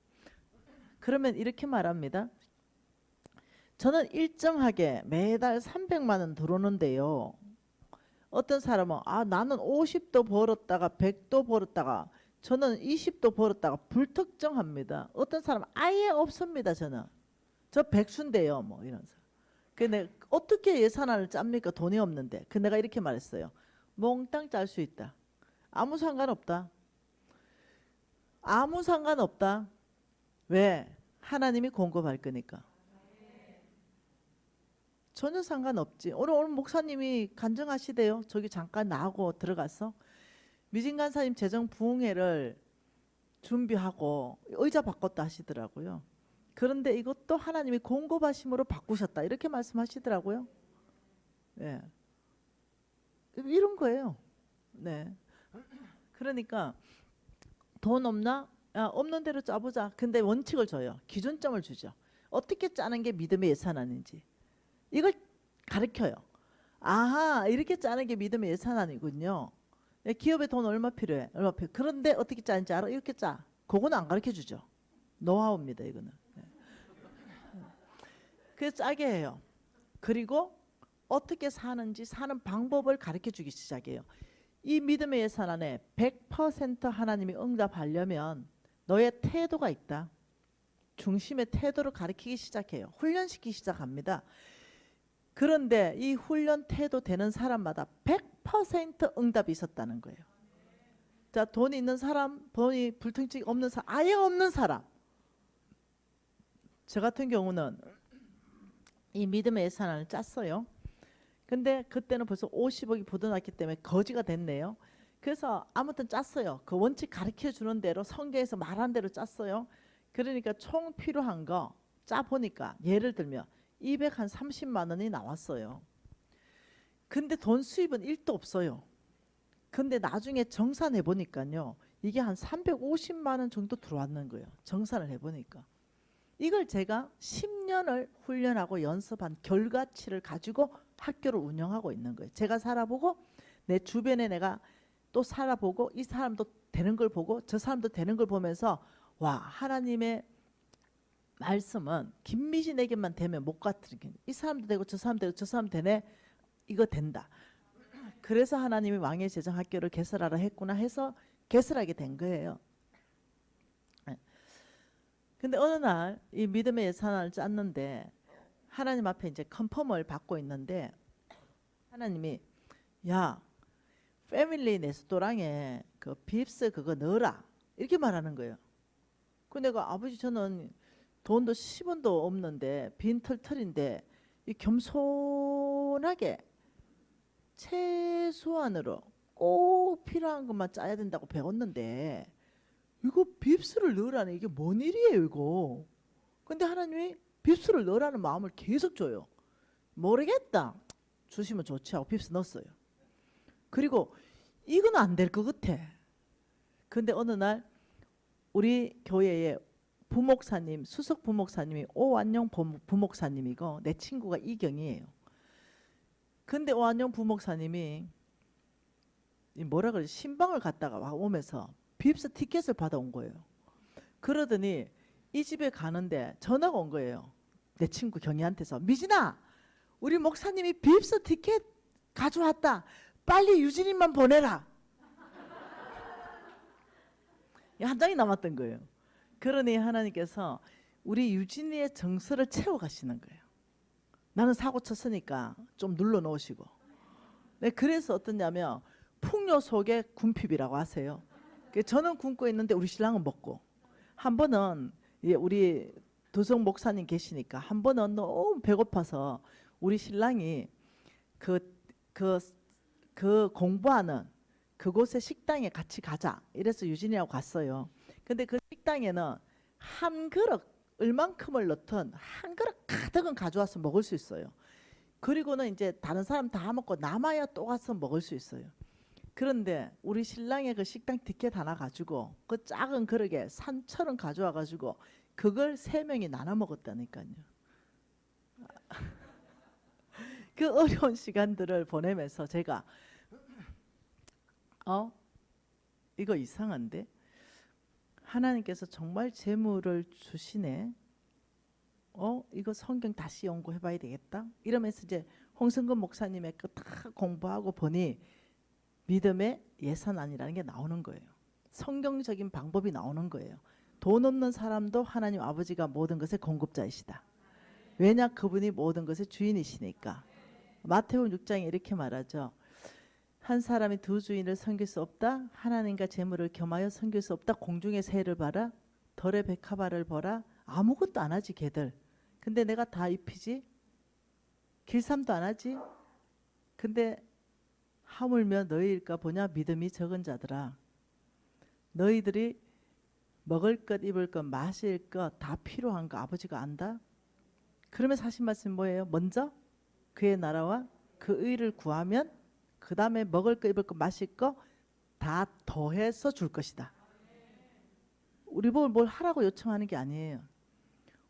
그러면 이렇게 말합니다. 저는 일정하게 매달 300만 원 들어오는데요. 어떤 사람은 나는 50도 벌었다가 100도 벌었다가 저는 20도 벌었다가 불특정합니다. 어떤 사람 아예 없습니다. 저는 저 백수인데요 뭐 이러면서. 근데 어떻게 예산안을 짭니까? 돈이 없는데. 그 내가 이렇게 말했어요. 몽땅 짤 수 있다. 아무 상관없다. 아무 상관없다. 왜? 하나님이 공급할 거니까. 전혀 상관없지. 오늘 목사님이 간증하시대요. 저기 잠깐 나하고 들어가서 미진 간사님 재정 부흥회를 준비하고 의자 바꿨다 하시더라고요. 그런데 이것도 하나님이 공급하심으로 바꾸셨다 이렇게 말씀하시더라고요. 네. 이런 거예요. 네. 그러니까 돈 없나? 야, 없는 대로 짜보자. 근데 원칙을 줘요. 기준점을 주죠. 어떻게 짜는 게 믿음의 예산안인지 이걸 가르쳐요. 아하, 이렇게 짜는 게 믿음의 예산안이군요. 기업에 돈 얼마 필요해? 얼마 필요해? 그런데 어떻게 짜는지 알아? 이렇게 짜. 그거는 안 가르쳐 주죠. 노하우입니다, 이거는. 네. 그래서 짜게 해요. 그리고 어떻게 사는지 사는 방법을 가르쳐 주기 시작해요. 이 믿음의 예산안에 100% 하나님이 응답하려면 너의 태도가 있다. 중심의 태도를 가르치기 시작해요. 훈련시키기 시작합니다. 그런데 이 훈련 태도 되는 사람마다 100% 응답이 있었다는 거예요. 자, 돈이 있는 사람, 돈이 불특징 없는 사람, 아예 없는 사람. 저 같은 경우는 이 믿음의 예산안을 짰어요. 근데 그때는 벌써 50억이 부도났기 때문에 거지가 됐네요. 그래서 아무튼 짰어요. 그 원칙 가르쳐 주는 대로 성경에서 말한 대로 짰어요. 그러니까 총 필요한 거 짜보니까 예를 들면 230만 원이 나왔어요. 근데 돈 수입은 1도 없어요. 근데 나중에 정산해 보니까요. 이게 한 350만 원 정도 들어왔는 거예요. 정산을 해보니까. 이걸 제가 10년을 훈련하고 연습한 결과치를 가지고 학교를 운영하고 있는 거예요. 제가 살아보고 내 주변에 내가 또 살아보고 이 사람도 되는 걸 보고 저 사람도 되는 걸 보면서 와, 하나님의 말씀은 김미진에게만 되면 못 같은 이 사람도 되고 저 사람도 되고 저 사람 되네. 이거 된다. 그래서 하나님이 왕의 제정 학교를 개설하라 했구나 해서 개설하게 된 거예요. 근데 어느 날 이 믿음의 예산안을 짰는데 하나님 앞에 이제 컨펌을 받고 있는데 하나님이 야, 패밀리 레스토랑에 그 빕스 그거 넣어라 이렇게 말하는 거예요. 그 내가 아버지 저는 돈도 10원도 없는데 빈털털인데 이 겸손하게 최소한으로 꼭 필요한 것만 짜야 된다고 배웠는데 이거 빕스를 넣으라는 이게 뭔 일이에요 이거. 근데 하나님이 빕스를 넣으라는 마음을 계속 줘요. 모르겠다. 주시면 좋지 하고 빕스 넣었어요. 그리고 이건 안 될 것 같아. 근데 어느 날 우리 교회에 부목사님, 수석 부목사님이 오완영 부목사님이고 내 친구가 이경이에요. 근데 오완영 부목사님이 뭐라 그래 신방을 갔다가 오면서 빕스 티켓을 받아온 거예요. 그러더니 이 집에 가는데 전화가 온 거예요. 내 친구 경희한테서 미진아 우리 목사님이 빕스 티켓 가져왔다. 빨리 유진이만 보내라. 한 장이 남았던 거예요. 그러니 하나님께서 우리 유진이의 정서를 채워가시는 거예요. 나는 사고 쳤으니까 좀 눌러놓으시고. 네, 그래서 어떠냐면 풍요 속에 군핍이라고 하세요. 저는 굶고 있는데 우리 신랑은 먹고. 한 번은 우리 도성 목사님 계시니까 한 번은 너무 배고파서 우리 신랑이 그 공부하는 그곳의 식당에 같이 가자 이래서 유진이하고 갔어요. 근데 그 식당에는 한 그릇 얼만큼을 넣든 한 그릇 가득은 가져와서 먹을 수 있어요. 그리고는 이제 다른 사람 다 먹고 남아야 또 가서 먹을 수 있어요. 그런데 우리 신랑의 그 식당 티켓 하나 가지고 그 작은 그릇에 산처럼 가져와 가지고 그걸 3명이 나눠 먹었다니까요. 그 어려운 시간들을 보내면서 제가 이거 이상한데 하나님께서 정말 재물을 주시네. 이거 성경 다시 연구해봐야 되겠다. 이러면서 이제 홍성근 목사님의 거 다 공부하고 보니 믿음의 예산안이라는 게 나오는 거예요. 성경적인 방법이 나오는 거예요. 돈 없는 사람도 하나님 아버지가 모든 것의 공급자이시다. 왜냐? 그분이 모든 것의 주인이시니까. 마태복음 6장에 이렇게 말하죠. 한 사람이 두 주인을 섬길 수 없다. 하나님과 재물을 겸하여 섬길 수 없다. 공중의 새를 봐라. 덜의 백합화를 보라. 아무것도 안 하지 걔들. 근데 내가 다 입히지. 길쌈도 안 하지. 근데 하물며 너희일까 보냐. 믿음이 적은 자들아. 너희들이 먹을 것, 입을 것, 마실 것 다 필요한 거 아버지가 안다. 그러면서 하신 말씀이 뭐예요? 먼저 그의 나라와 그 의를 구하면 그 다음에 먹을 거, 입을 거, 마실 거 다 더해서 줄 것이다. 우리 보고 뭘 하라고 요청하는 게 아니에요.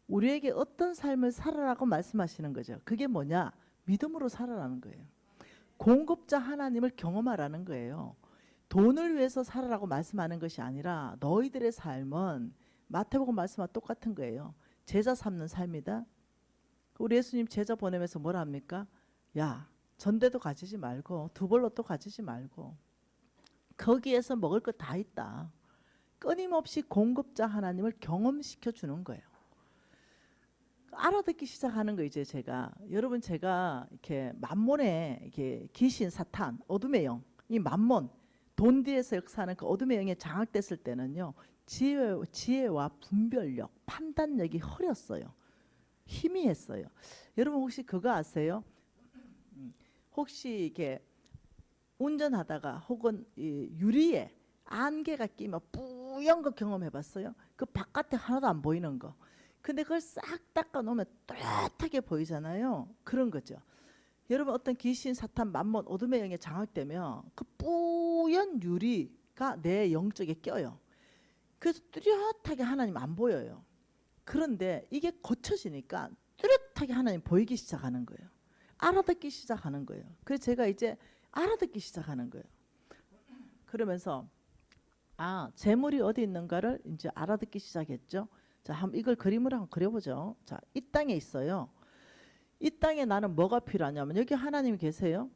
우리에게 어떤 삶을 살아라고 말씀하시는 거죠. 그게 뭐냐? 믿음으로 살아라는 거예요. 공급자 하나님을 경험하라는 거예요. 돈을 위해서 살아라고 말씀하는 것이 아니라 너희들의 삶은 마태복음 말씀과 똑같은 거예요. 제자 삼는 삶이다. 우리 예수님 제자 보내면서 뭐라 합니까? 야, 전대도 가지지 말고 두 벌로또 가지지 말고 거기에서 먹을 거 다 있다. 끊임없이 공급자 하나님을 경험시켜 주는 거예요. 알아듣기 시작하는 거 이제 제가 여러분 제가 이렇게 만몬의 이렇게 귀신 사탄 어둠의 영 이 만몬 돈 뒤에서 역사하는 그 어둠의 영에 장악됐을 때는요 지혜와 분별력 판단력이 흐렸어요. 희미했어요. 여러분 혹시 그거 아세요? 혹시 이렇게 운전하다가 혹은 이 유리에 안개가 끼면 뿌연 거 경험해봤어요? 그 바깥에 하나도 안 보이는 거. 근데 그걸 싹 닦아 놓으면 또렷하게 보이잖아요. 그런 거죠. 여러분 어떤 귀신, 사탄, 만몬, 어둠의 영에 장악되면 그 뿌연 유리가 내 영적에 껴요. 그래서 뚜렷하게 하나님 안 보여요. 그런데 이게 고쳐지니까 뚜렷하게 하나님 보이기 시작하는 거예요. 알아듣기 시작하는 거예요. 그래서 제가 이제 알아듣기 시작하는 거예요. 그러면서 재물이 어디 있는가를 이제 알아듣기 시작했죠. 자, 한번 이걸 그림으로 한번 그려보죠. 자, 이 땅에 있어요. 이 땅에 나는 뭐가 필요하냐면 여기 하나님이 계세요.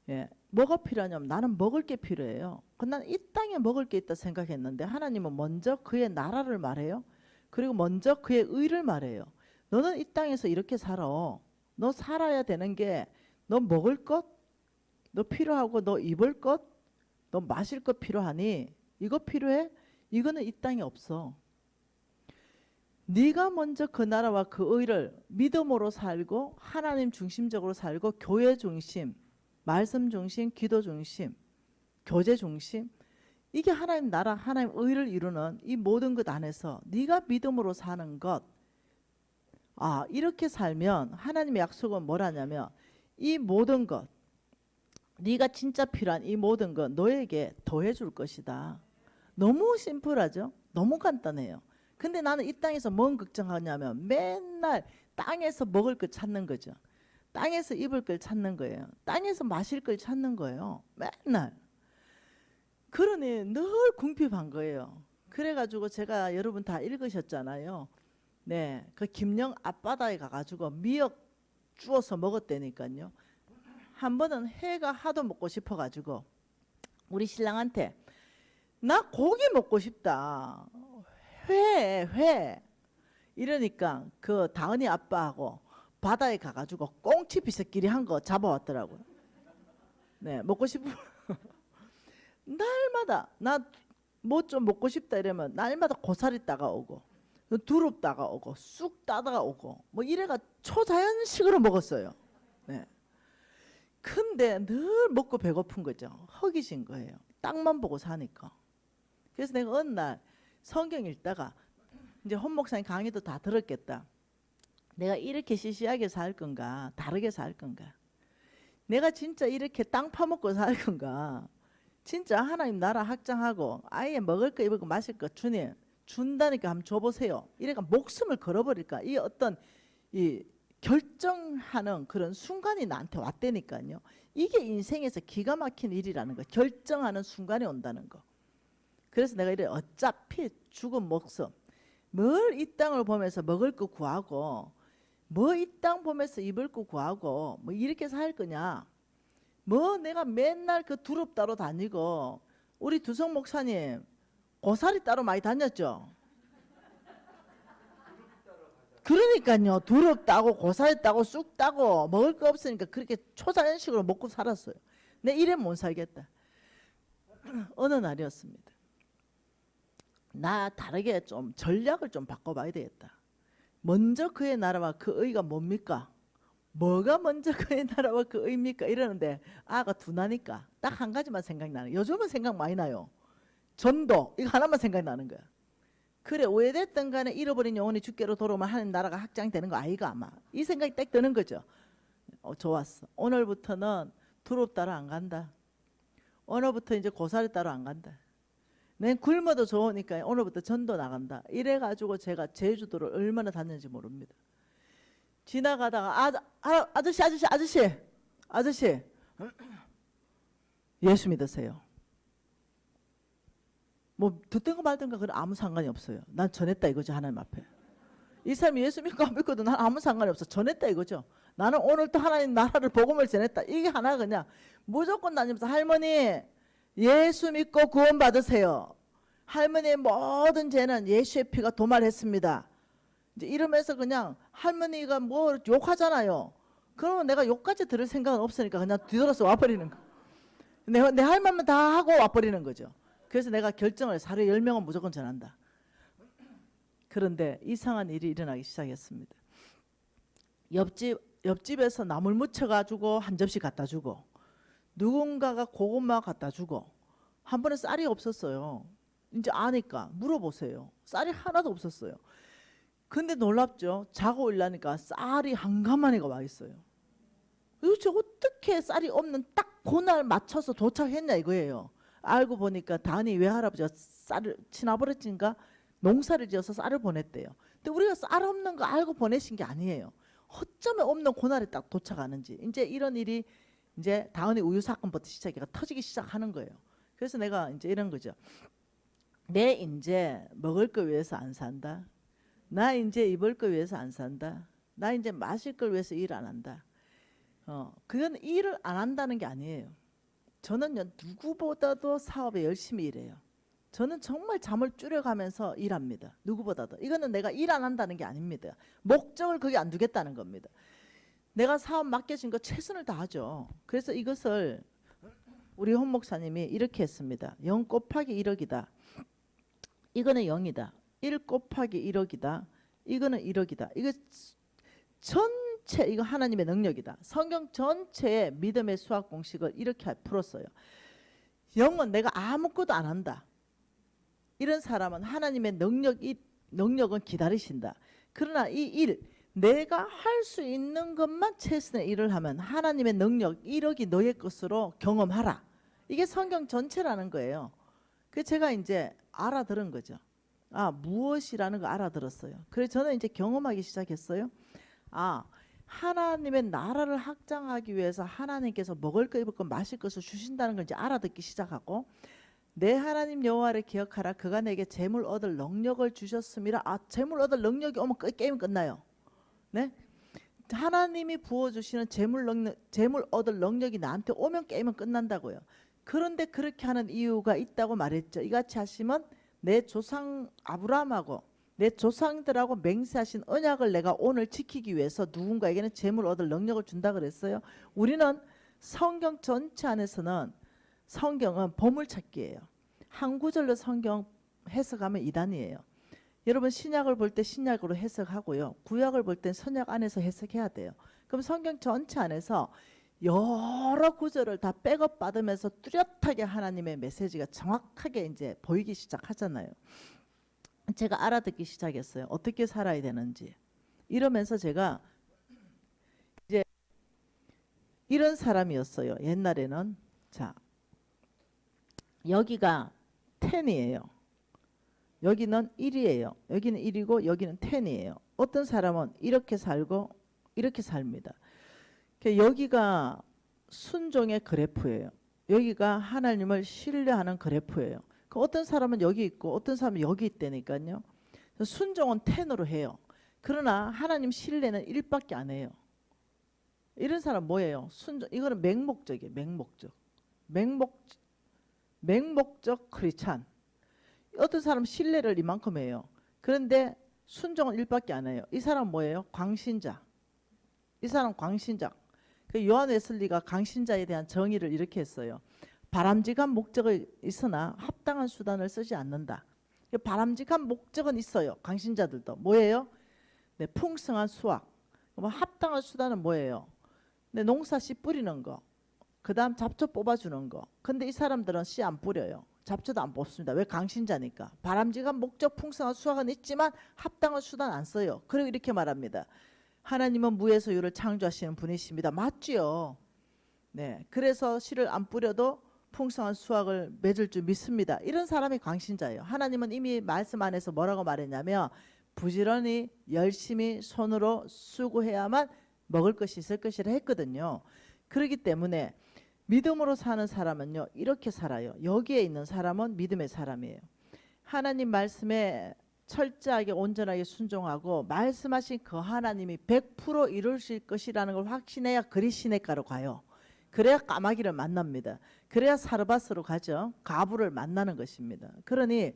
예, 뭐가 필요하냐면 나는 먹을 게 필요해요. 나는 이 땅에 먹을 게 있다 생각했는데 하나님은 먼저 그의 나라를 말해요. 그리고 먼저 그의 의를 말해요. 너는 이 땅에서 이렇게 살아. 너 살아야 되는 게 너 먹을 것, 너 필요하고 너 입을 것, 너 마실 것 필요하니 이거 필요해? 이거는 이 땅에 없어. 네가 먼저 그 나라와 그 의를 믿음으로 살고 하나님 중심적으로 살고 교회 중심, 말씀 중심, 기도 중심, 교제 중심 이게 하나님 나라, 하나님 의를 이루는 이 모든 것 안에서 네가 믿음으로 사는 것 이렇게 살면 하나님의 약속은 뭐라냐면 이 모든 것 네가 진짜 필요한 이 모든 것 너에게 더해 줄 것이다. 너무 심플하죠? 너무 간단해요. 근데 나는 이 땅에서 뭔 걱정하냐면 맨날 땅에서 먹을 걸 찾는 거죠. 땅에서 입을 걸 찾는 거예요. 땅에서 마실 걸 찾는 거예요. 맨날. 그러니 늘 궁핍한 거예요. 그래가지고 제가 여러분 다 읽으셨잖아요. 네, 그 김영 앞바다에 가가지고 미역 주워서 먹었다니까요. 한 번은 회가 하도 먹고 싶어가지고 우리 신랑한테 나 고기 먹고 싶다. 회. 이러니까 그 다은이 아빠하고 바다에 가가지고 꽁치 비새끼리 한 거 잡아왔더라고요. 네, 먹고 싶어. 날마다 나 뭐 좀 먹고 싶다 이러면 날마다 고사리 따가오고 두릅 따가오고 쑥 따다가 오고 뭐 이래가 초자연식으로 먹었어요. 네. 근데 늘 먹고 배고픈 거죠. 허기진 거예요. 땅만 보고 사니까. 그래서 내가 어느 날 성경 읽다가 이제 헌 목사님 강의도 다 들었겠다. 내가 이렇게 시시하게 살 건가 다르게 살 건가 내가 진짜 이렇게 땅 파먹고 살 건가 진짜 하나님 나라 확장하고 아예 먹을 거 입을 거 마실 거 주님 준다니까 한번 줘보세요. 이래가 목숨을 걸어버릴까 이 어떤 이 결정하는 그런 순간이 나한테 왔다니까요. 이게 인생에서 기가 막힌 일이라는 거. 결정하는 순간이 온다는 거. 그래서 내가 이래 어차피 죽은 목숨 뭘 이 땅을 보면서 먹을 거 구하고 뭐 이 땅 보면서 입을 거 구하고 뭐 이렇게 살 거냐 뭐 내가 맨날 그 두릅 따러 다니고 우리 두성 목사님 고사리 따로 많이 다녔죠. 그러니까요. 두릅 따고 고사리 따고 쑥 따고 먹을 거 없으니까 그렇게 초자연식으로 먹고 살았어요. 내 이래 못 살겠다. 어느 날이었습니다. 나 다르게 좀 전략을 좀 바꿔봐야 되겠다. 먼저 그의 나라와 그 의가 뭡니까? 뭐가 먼저 그의 나라와 그 의입니까? 이러는데 아가 둔하니까 딱 한 가지만 생각나는. 요즘은 생각 많이 나요. 전도 이거 하나만 생각나는 거야. 그래 오해됐던 간에 잃어버린 영혼이 주께로 돌아오면 하나님 나라가 확장되는 거 아이가 아마. 이 생각이 딱 드는 거죠. 좋았어. 오늘부터는 두릅 따러 안 간다. 오늘부터 이제 고사리 따러 안 간다. 난 굶어도 좋으니까 오늘부터 전도 나간다. 이래가지고 제가 제주도를 얼마나 다녔는지 모릅니다. 지나가다가 아저씨 예수 믿으세요. 뭐 듣든 거 말든가 그건 아무 상관이 없어요. 난 전했다 이거죠. 하나님 앞에. 이 사람이 예수 믿고 안 믿고도 난 아무 상관이 없어. 전했다 이거죠. 나는 오늘 또 하나님 나라를 복음을 전했다. 이게 하나 그냥 무조건 다니면서 할머니 예수 믿고 구원 받으세요. 할머니의 모든 죄는 예수의 피가 도말했습니다. 이제 이러면서 그냥 할머니가 뭐 욕하잖아요. 그러면 내가 욕까지 들을 생각은 없으니까 그냥 뒤돌아서 와버리는 거. 내 할 말만 다 하고 와버리는 거죠. 그래서 내가 결정을 하루에 10명은 무조건 전한다. 그런데 이상한 일이 일어나기 시작했습니다. 옆집에서 나물 묻혀가지고 한 접시 갖다 주고 누군가가 고구마 갖다 주고 한 번에 쌀이 없었어요. 이제 아니까 물어보세요. 쌀이 하나도 없었어요. 근데 놀랍죠. 자고 일어나니까 쌀이 한 가마니가 와 있어요. 도대체 어떻게 쌀이 없는 딱 그날 맞춰서 도착했냐 이거예요. 알고 보니까 단이 외할아버지가 쌀을 친아버지인가 농사를 지어서 쌀을 보냈대요. 근데 우리가 쌀 없는 거 알고 보내신 게 아니에요. 어쩌면 없는 그날에 딱 도착하는지. 이제 이런 일이 이제 다은이 우유 사건부터 시작해가 터지기 시작하는 거예요. 그래서 내가 이제 이런 거죠. 내 이제 먹을 거 위해서 안 산다. 나 이제 입을 거 위해서 안 산다. 나 이제 마실 걸 위해서 일 안 한다. 그건 일을 안 한다는 게 아니에요. 저는요 누구보다도 사업에 열심히 일해요. 저는 정말 잠을 줄여가면서 일합니다. 누구보다도. 이거는 내가 일 안 한다는 게 아닙니다. 목적을 거기 안 두겠다는 겁니다. 내가 사업 맡겨진 거 최선을 다하죠. 그래서 이것을 우리 홍 목사님이 이렇게 했습니다. 0 곱하기 1억이다. 이거는 0이다. 1 곱하기 1억이다. 이거는 1억이다. 이거 전체 이거 하나님의 능력이다. 성경 전체의 믿음의 수학 공식을 이렇게 풀었어요. 0은 내가 아무것도 안 한다. 이런 사람은 하나님의 능력은 기다리신다. 그러나 이 일, 내가 할 수 있는 것만 최선의 일을 하면 하나님의 능력 1억이 너의 것으로 경험하라. 이게 성경 전체라는 거예요. 그래서 제가 이제 알아들은 거죠. 무엇이라는 거 알아들었어요. 그래서 저는 이제 경험하기 시작했어요. 하나님의 나라를 확장하기 위해서 하나님께서 먹을 거 입을 거 마실 것을 주신다는 걸 이제 알아듣기 시작하고 내 하나님 여호와를 기억하라. 그가 내게 재물 얻을 능력을 주셨음이라. 재물 얻을 능력이 오면 게임 끝나요. 네? 하나님이 부어주시는 재물 얻을 능력이 나한테 오면 게임은 끝난다고요. 그런데 그렇게 하는 이유가 있다고 말했죠. 이같이 하시면 내 조상 아브라함하고 내 조상들하고 맹세하신 언약을 내가 오늘 지키기 위해서 누군가에게는 재물 얻을 능력을 준다 그랬어요. 우리는 성경 전체 안에서는 성경은 보물찾기예요. 한 구절로 성경 해석하면 이단이에요. 여러분 신약을 볼 때 신약으로 해석하고요. 구약을 볼 때 선약 안에서 해석해야 돼요. 그럼 성경 전체 안에서 여러 구절을 다 백업 받으면서 뚜렷하게 하나님의 메시지가 정확하게 이제 보이기 시작하잖아요. 제가 알아듣기 시작했어요. 어떻게 살아야 되는지. 이러면서 제가 이제 이런 사람이었어요. 옛날에는 자 여기가 10이에요. 여기는 1이에요. 여기는 1이고 여기는 10이에요. 어떤 사람은 이렇게 살고 이렇게 삽니다. 여기가 순종의 그래프예요. 여기가 하나님을 신뢰하는 그래프예요. 어떤 사람은 여기 있고 어떤 사람은 여기 있다니까요. 순종은 10으로 해요. 그러나 하나님 신뢰는 1밖에 안 해요. 이런 사람 뭐예요? 순종. 이거는 맹목적이에요. 맹목적 크리스찬. 어떤 사람은 신뢰를 이만큼 해요. 그런데 순종은 일밖에 안 해요. 이 사람 뭐예요? 광신자. 이 사람 광신자. 그 요한 웨슬리가 광신자에 대한 정의를 이렇게 했어요. 바람직한 목적이 있으나 합당한 수단을 쓰지 않는다. 바람직한 목적은 있어요. 광신자들도. 뭐예요? 네, 풍성한 수확. 뭐 합당한 수단은 뭐예요? 네, 농사 씨 뿌리는 거. 그 다음 잡초 뽑아주는 거. 근데 이 사람들은 씨 안 뿌려요. 잡초도 안 뽑습니다. 왜? 강신자니까. 바람직한 목적 풍성한 수확은 있지만 합당한 수단 안 써요. 그리고 이렇게 말합니다. 하나님은 무에서 유를 창조하시는 분이십니다. 맞지요. 네, 그래서 씨를 안 뿌려도 풍성한 수확을 맺을 줄 믿습니다. 이런 사람이 광신자예요. 하나님은 이미 말씀 안에서 뭐라고 말했냐면 부지런히 열심히 손으로 수고해야만 먹을 것이 있을 것이라 했거든요. 그렇기 때문에 믿음으로 사는 사람은요, 이렇게 살아요. 여기에 있는 사람은 믿음의 사람이에요. 하나님 말씀에 철저하게 온전하게 순종하고 말씀하신 그 하나님이 100% 이루실 것이라는 걸 확신해야 그리 시냇가로 가요. 그래야 까마귀를 만납니다. 그래야 사르바스로 가죠. 가부를 만나는 것입니다. 그러니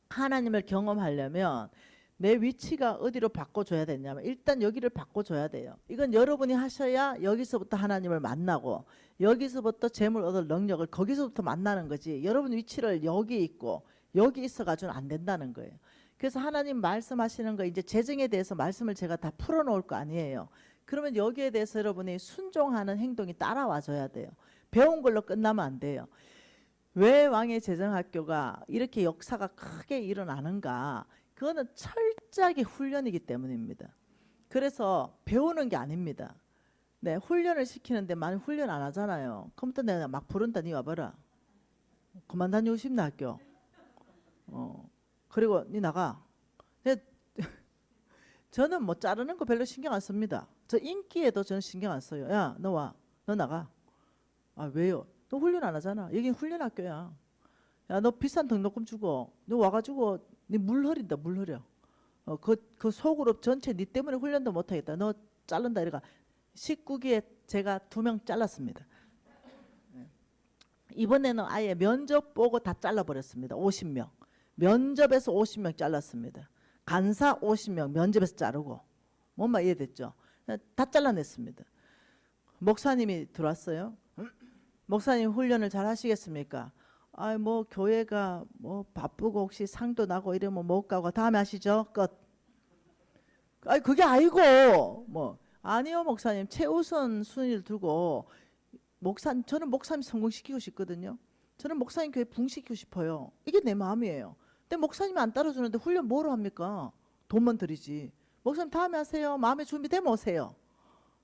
하나님을 경험하려면 내 위치가 어디로 바꿔줘야 되냐면 일단 여기를 바꿔줘야 돼요. 이건 여러분이 하셔야 여기서부터 하나님을 만나고 여기서부터 재물 얻을 능력을 거기서부터 만나는 거지, 여러분 위치를 여기 있고 여기 있어가지고는 안 된다는 거예요. 그래서 하나님 말씀하시는 거 이제 재정에 대해서 말씀을 제가 다 풀어놓을 거 아니에요. 그러면 여기에 대해서 여러분이 순종하는 행동이 따라와 줘야 돼요. 배운 걸로 끝나면 안 돼요. 왜 왕의 재정학교가 이렇게 역사가 크게 일어나는가? 그거는 철저하게 훈련이기 때문입니다. 그래서 배우는 게 아닙니다. 네, 훈련을 시키는데 많이 훈련 안 하잖아요. 컴퓨터 내가 막 부른다. 니 와봐라. 그만 다니고 싶나 학교. 그리고 니 나가. 네, 저는 뭐 자르는 거 별로 신경 안 씁니다. 저 인기에도 저는 신경 안 써요. 야, 너 와. 너 나가. 아, 왜요? 너 훈련 안 하잖아. 여긴 훈련 학교야. 야, 너 비싼 등록금 주고 너 와가지고 네 물 흐린다. 물 흐려. 그 소그룹 전체 니 때문에 훈련도 못하겠다. 너 자른다. 이래가 19기에 제가 2명 잘랐습니다. 이번에는 아예 면접 보고 다 잘라버렸습니다. 50명. 면접에서 50명 잘랐습니다. 간사 50명 면접에서 자르고. 뭔 말 이해됐죠? 다 잘라냈습니다. 목사님이 들어왔어요. 목사님 훈련을 잘 하시겠습니까? 아, 뭐 교회가 뭐 바쁘고 혹시 상도 나고 이러면 못 가고 다음에 하시죠. 끝. 아니 그게 아니고 뭐 아니요 목사님 최우선 순위를 두고 저는 목사님 성공시키고 싶거든요. 저는 목사님 교회 붕시키고 싶어요. 이게 내 마음이에요. 근데 목사님이 안 따라주는데 훈련 뭐로 합니까? 돈만 들이지. 목사님 다음에 하세요. 마음에 준비되면 오세요.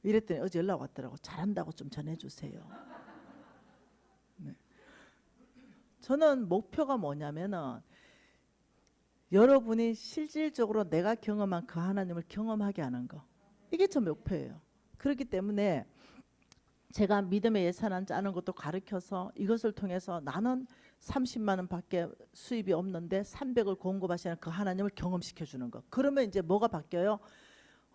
이랬더니 어제 연락 왔더라고. 잘한다고 좀 전해주세요. 네. 저는 목표가 뭐냐면은 여러분이 실질적으로 내가 경험한 그 하나님을 경험하게 하는 거. 이게 저 목표예요. 그렇기 때문에 제가 믿음의 예산안 짜는 것도 가르쳐서 이것을 통해서 나는 30만 원 밖에 수입이 없는데 300을 공급하시는 그 하나님을 경험시켜 주는 거. 그러면 이제 뭐가 바뀌어요?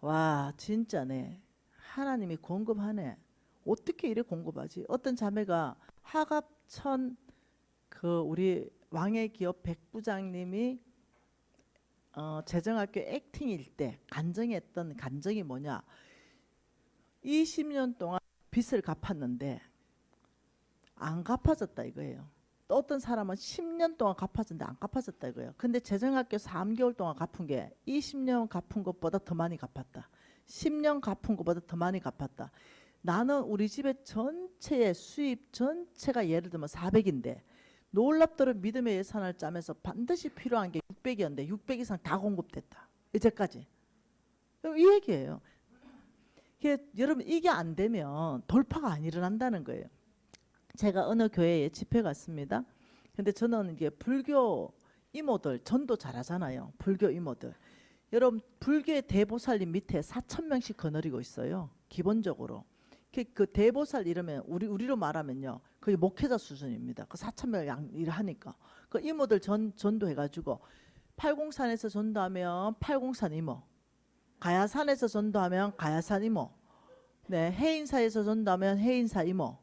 와, 진짜네. 하나님이 공급하네. 어떻게 이래 공급하지? 어떤 자매가 하갑천 그 우리 왕의 기업 백부장님이 재정학교 액팅일 때 간증했던 간증이 뭐냐? 20년 동안 빚을 갚았는데 안 갚아졌다 이거예요. 또 어떤 사람은 10년 동안 갚아졌는데 안 갚아졌다 이거예요. 근데 재정학교 3개월 동안 갚은 게 20년 갚은 것보다 더 많이 갚았다. 10년 갚은 것보다 더 많이 갚았다. 나는 우리 집의 전체의 수입 전체가 예를 들면 400인데 놀랍도록 믿음의 예산을 짜면서 반드시 필요한 게 600이었는데 600 이상 다 공급됐다. 이제까지. 이 얘기예요. 여러분 이게 안 되면 돌파가 안 일어난다는 거예요. 제가 어느 교회에 집회 갔습니다. 근데 저는 이게 불교 이모들 전도 잘하잖아요. 불교 이모들. 여러분 불교의 대보살님 밑에 4,000명씩 거느리고 있어요. 기본적으로. 그 대보살 이러면 우리로 말하면요. 거의 목회자 수준입니다. 그 4,000명 일하니까. 그 이모들 전도해가지고 팔공산에서 전도하면 팔공산 이모. 가야산에서 전도하면 가야산 이모, 네, 해인사에서 전도하면 해인사 이모,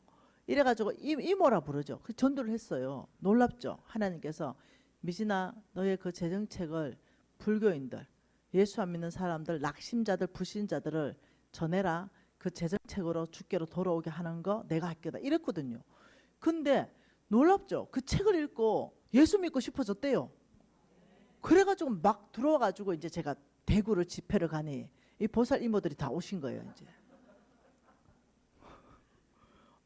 이래가지고 이모라 부르죠. 그 전도를 했어요. 놀랍죠. 하나님께서 미진아, 너의 그 재정책을 불교인들, 예수 안 믿는 사람들, 낙심자들, 불신자들을 전해라. 그 재정책으로 주께로 돌아오게 하는 거 내가 할 거다. 이랬거든요. 근데 놀랍죠. 그 책을 읽고 예수 믿고 싶어졌대요. 그래가지고 막 들어와가지고 이제 제가 대구를 집회를 가니 이 보살 이모들이 다 오신 거예요. 이제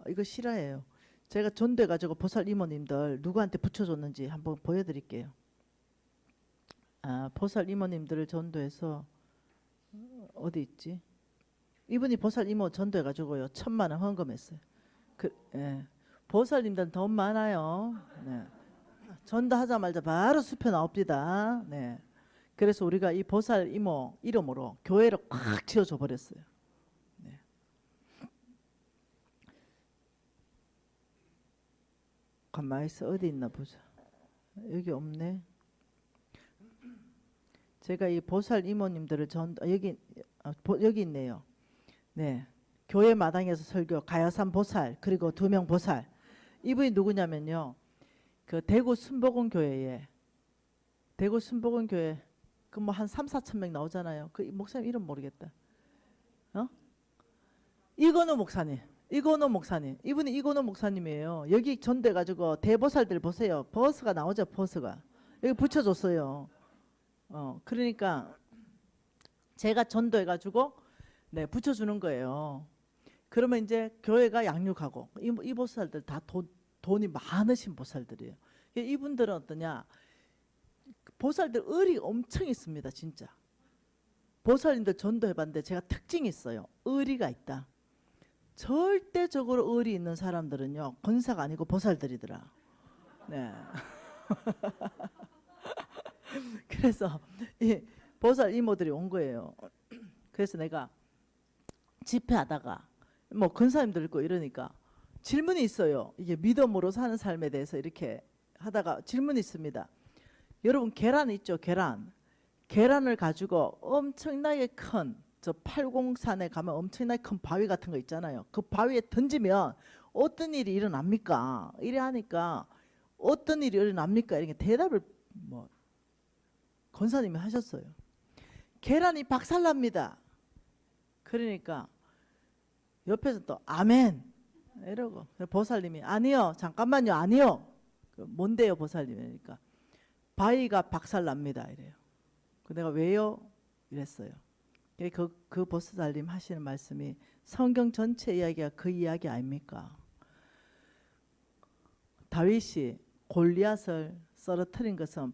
이거 실화예요. 제가 전도해가지고 보살 이모님들 누구한테 붙여줬는지 한번 보여드릴게요. 보살 이모님들을 전도해서 어디 있지? 이분이 보살 이모 전도해가지고요 1,000만 원 헌금했어요. 예. 보살님들은 돈 많아요. 네. 전도하자마자 바로 수표 나옵니다. 네. 그래서 우리가 이 보살 이모 이름으로 교회를 꽉 지어줘 버렸어요. 네. 가만히 있어. 어디 있나 보자. 여기 없네. 제가 이 보살 이모님들을 여기 있네요. 네. 교회 마당에서 설교 가야산 보살 그리고 2명 보살. 이분이 누구냐면요. 그 대구 순복음 교회에 그 뭐 한 3-4천 명 나오잖아요. 그 목사님 이름 모르겠다. 이건호 목사님. 이분이 이건호 목사님이에요. 여기 전돼 가지고 대보살들 보세요. 버스가 나오죠. 버스가. 여기 붙여줬어요. 그러니까 제가 전도해 가지고 네, 붙여주는 거예요. 그러면 이제 교회가 양육하고 이 보살들 다 돈이 많으신 보살들이에요. 이분들은 어떠냐? 보살들 의리 엄청 있습니다. 진짜. 보살님들 전도해봤는데 제가 특징이 있어요. 의리가 있다. 절대적으로 의리 있는 사람들은요. 권사가 아니고 보살들이더라. 네. 그래서 이 보살 이모들이 온 거예요. 그래서 내가 집회하다가 뭐 권사님들 있고 이러니까 질문이 있어요. 이게 믿음으로 사는 삶에 대해서 이렇게 하다가 질문이 있습니다. 여러분 계란 있죠? 계란을 가지고 엄청나게 큰 저 팔공산에 가면 엄청나게 큰 바위 같은 거 있잖아요. 그 바위에 던지면 어떤 일이 일어납니까? 이래 하니까 어떤 일이 일어납니까? 이렇게 대답을 뭐 권사님이 하셨어요. 계란이 박살납니다. 그러니까 옆에서 또 아멘 이러고 보살님이 아니요 잠깐만요 아니요 뭔데요 보살님 그러니까 바위가 박살납니다 이래요. 내가 왜요 이랬어요. 그 보살님 하시는 말씀이 성경 전체 이야기가 그 이야기 아닙니까? 다윗이 골리앗을 쓰러뜨린 것은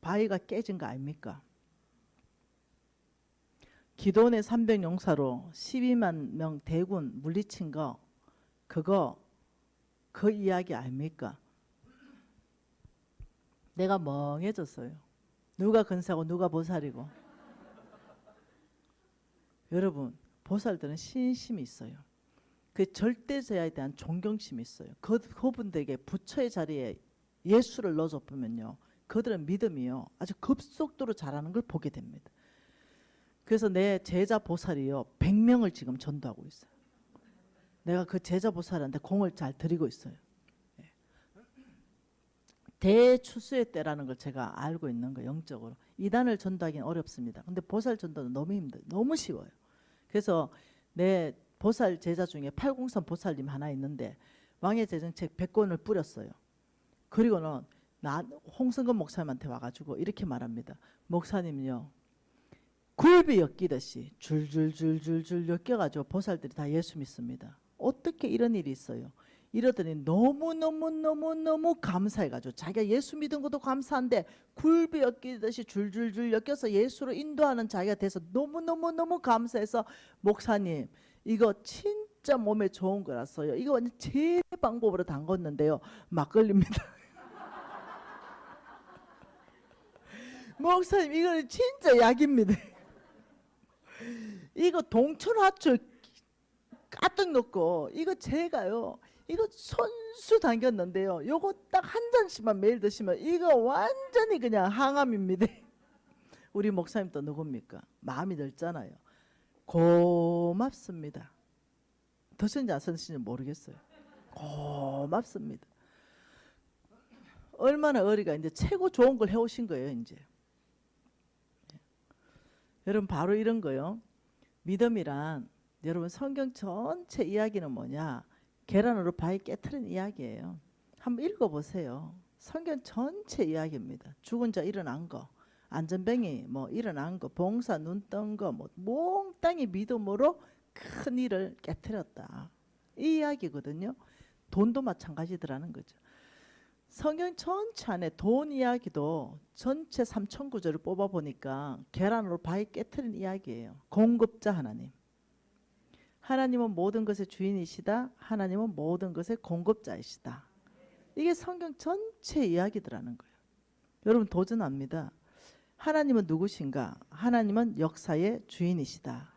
바위가 깨진 거 아닙니까? 기도원의 300용사로 12만 명 대군 물리친 거 그거 그 이야기 아닙니까? 내가 멍해졌어요. 누가 근사고 누가 보살이고. 여러분 보살들은 신심이 있어요. 그 절대자에 대한 존경심이 있어요. 그분들에게 부처의 자리에 예수를 넣어줘 보면요. 그들은 믿음이요. 아주 급속도로 자라는 걸 보게 됩니다. 그래서 내 제자 보살이요 100명을 지금 전도하고 있어요. 내가 그 제자 보살한테 공을 잘 드리고 있어요. 대추수의 때라는 걸 제가 알고 있는 거예요. 영적으로. 이단을 전도하기는 어렵습니다. 근데 보살 전도는 너무 힘들어요. 너무 쉬워요. 그래서 내 보살 제자 중에 팔공산 보살님 하나 있는데 왕의 재정책 100권을 뿌렸어요. 그리고는 홍성근 목사님한테 와가지고 이렇게 말합니다. 목사님요. 굴비 엮이듯이 줄줄줄줄줄 엮여가지고 보살들이 다 예수 믿습니다. 어떻게 이런 일이 있어요? 이러더니 너무너무 감사해가지고 자기가 예수 믿은 것도 감사한데 굴비 엮이듯이 줄줄줄 엮여서 예수로 인도하는 자기가 돼서 너무너무 감사해서 목사님 이거 진짜 몸에 좋은 거라서요. 이거 완전 제 방법으로 담궜는데요. 막걸리입니다. 목사님 이거는 진짜 약입니다. 이거 동천화초 가득 넣고 이거 제가요. 이거 손수 당겼는데요. 요거 딱 한 잔씩만 매일 드시면 이거 완전히 그냥 항암입니다. 우리 목사님 또 누굽니까? 마음이 넓잖아요. 고맙습니다. 드셨는지 안 드셨는지 모르겠어요. 고맙습니다. 얼마나 어리가 이제 최고 좋은 걸 해오신 거예요. 이제 여러분 바로 이런 거요. 믿음이란 여러분 성경 전체 이야기는 뭐냐? 계란으로 바위 깨트린 이야기예요. 한번 읽어보세요. 성경 전체 이야기입니다. 죽은 자 일어난 거, 안전뱅이 뭐 일어난 거, 봉사 눈 뜬 거, 뭐 몽땅이 믿음으로 큰 일을 깨트렸다. 이 이야기거든요. 돈도 마찬가지더라는 거죠. 성경 전체 안에 돈 이야기도 전체 3천 구절을 뽑아보니까 계란으로 바위 깨트린 이야기예요. 공급자 하나님. 하나님은 모든 것의 주인이시다. 하나님은 모든 것의 공급자이시다. 이게 성경 전체 이야기더라는 거예요. 여러분 도전합니다. 하나님은 누구신가? 하나님은 역사의 주인이시다.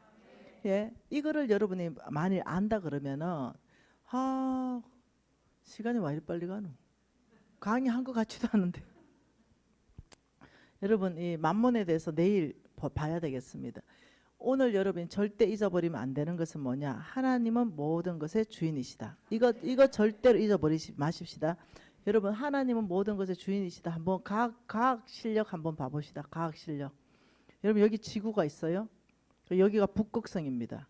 예, 이거를 여러분이 만일 안다 그러면은 시간이 왜 이리 빨리 가노? 강의한 것 같지도 않은데. 여러분 이 만몬에 대해서 내일 봐야 되겠습니다. 오늘 여러분이 절대 잊어버리면 안 되는 것은 뭐냐? 하나님은 모든 것의 주인이시다. 이거 절대로 잊어버리지 마십시다. 여러분 하나님은 모든 것의 주인이시다. 한번 과학 실력 한번 봐봅시다. 과학 실력. 여러분 여기 지구가 있어요. 여기가 북극성입니다.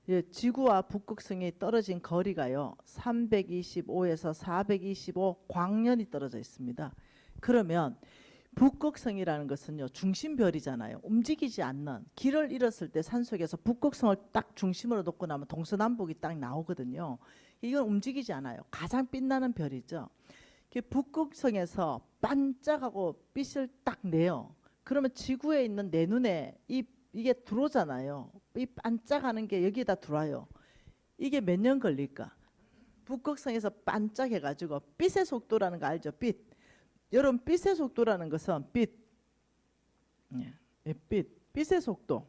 예, 지구와 북극성이 떨어진 거리가요 325에서 425 광년이 떨어져 있습니다. 그러면 북극성이라는 것은요 중심별이잖아요. 움직이지 않는, 길을 잃었을 때 산속에서 북극성을 딱 중심으로 놓고 나면 동서남북이 딱 나오거든요. 이건 움직이지 않아요. 가장 빛나는 별이죠. 북극성에서 반짝하고 빛을 딱 내요. 그러면 지구에 있는 내 눈에 이게 들어오잖아요. 이 반짝하는 게 여기다 들어와요. 이게 몇 년 걸릴까? 북극성에서 반짝해가지고 빛의 속도라는 거 알죠? 빛. 여러분 빛의 속도라는 것은 빛의 속도.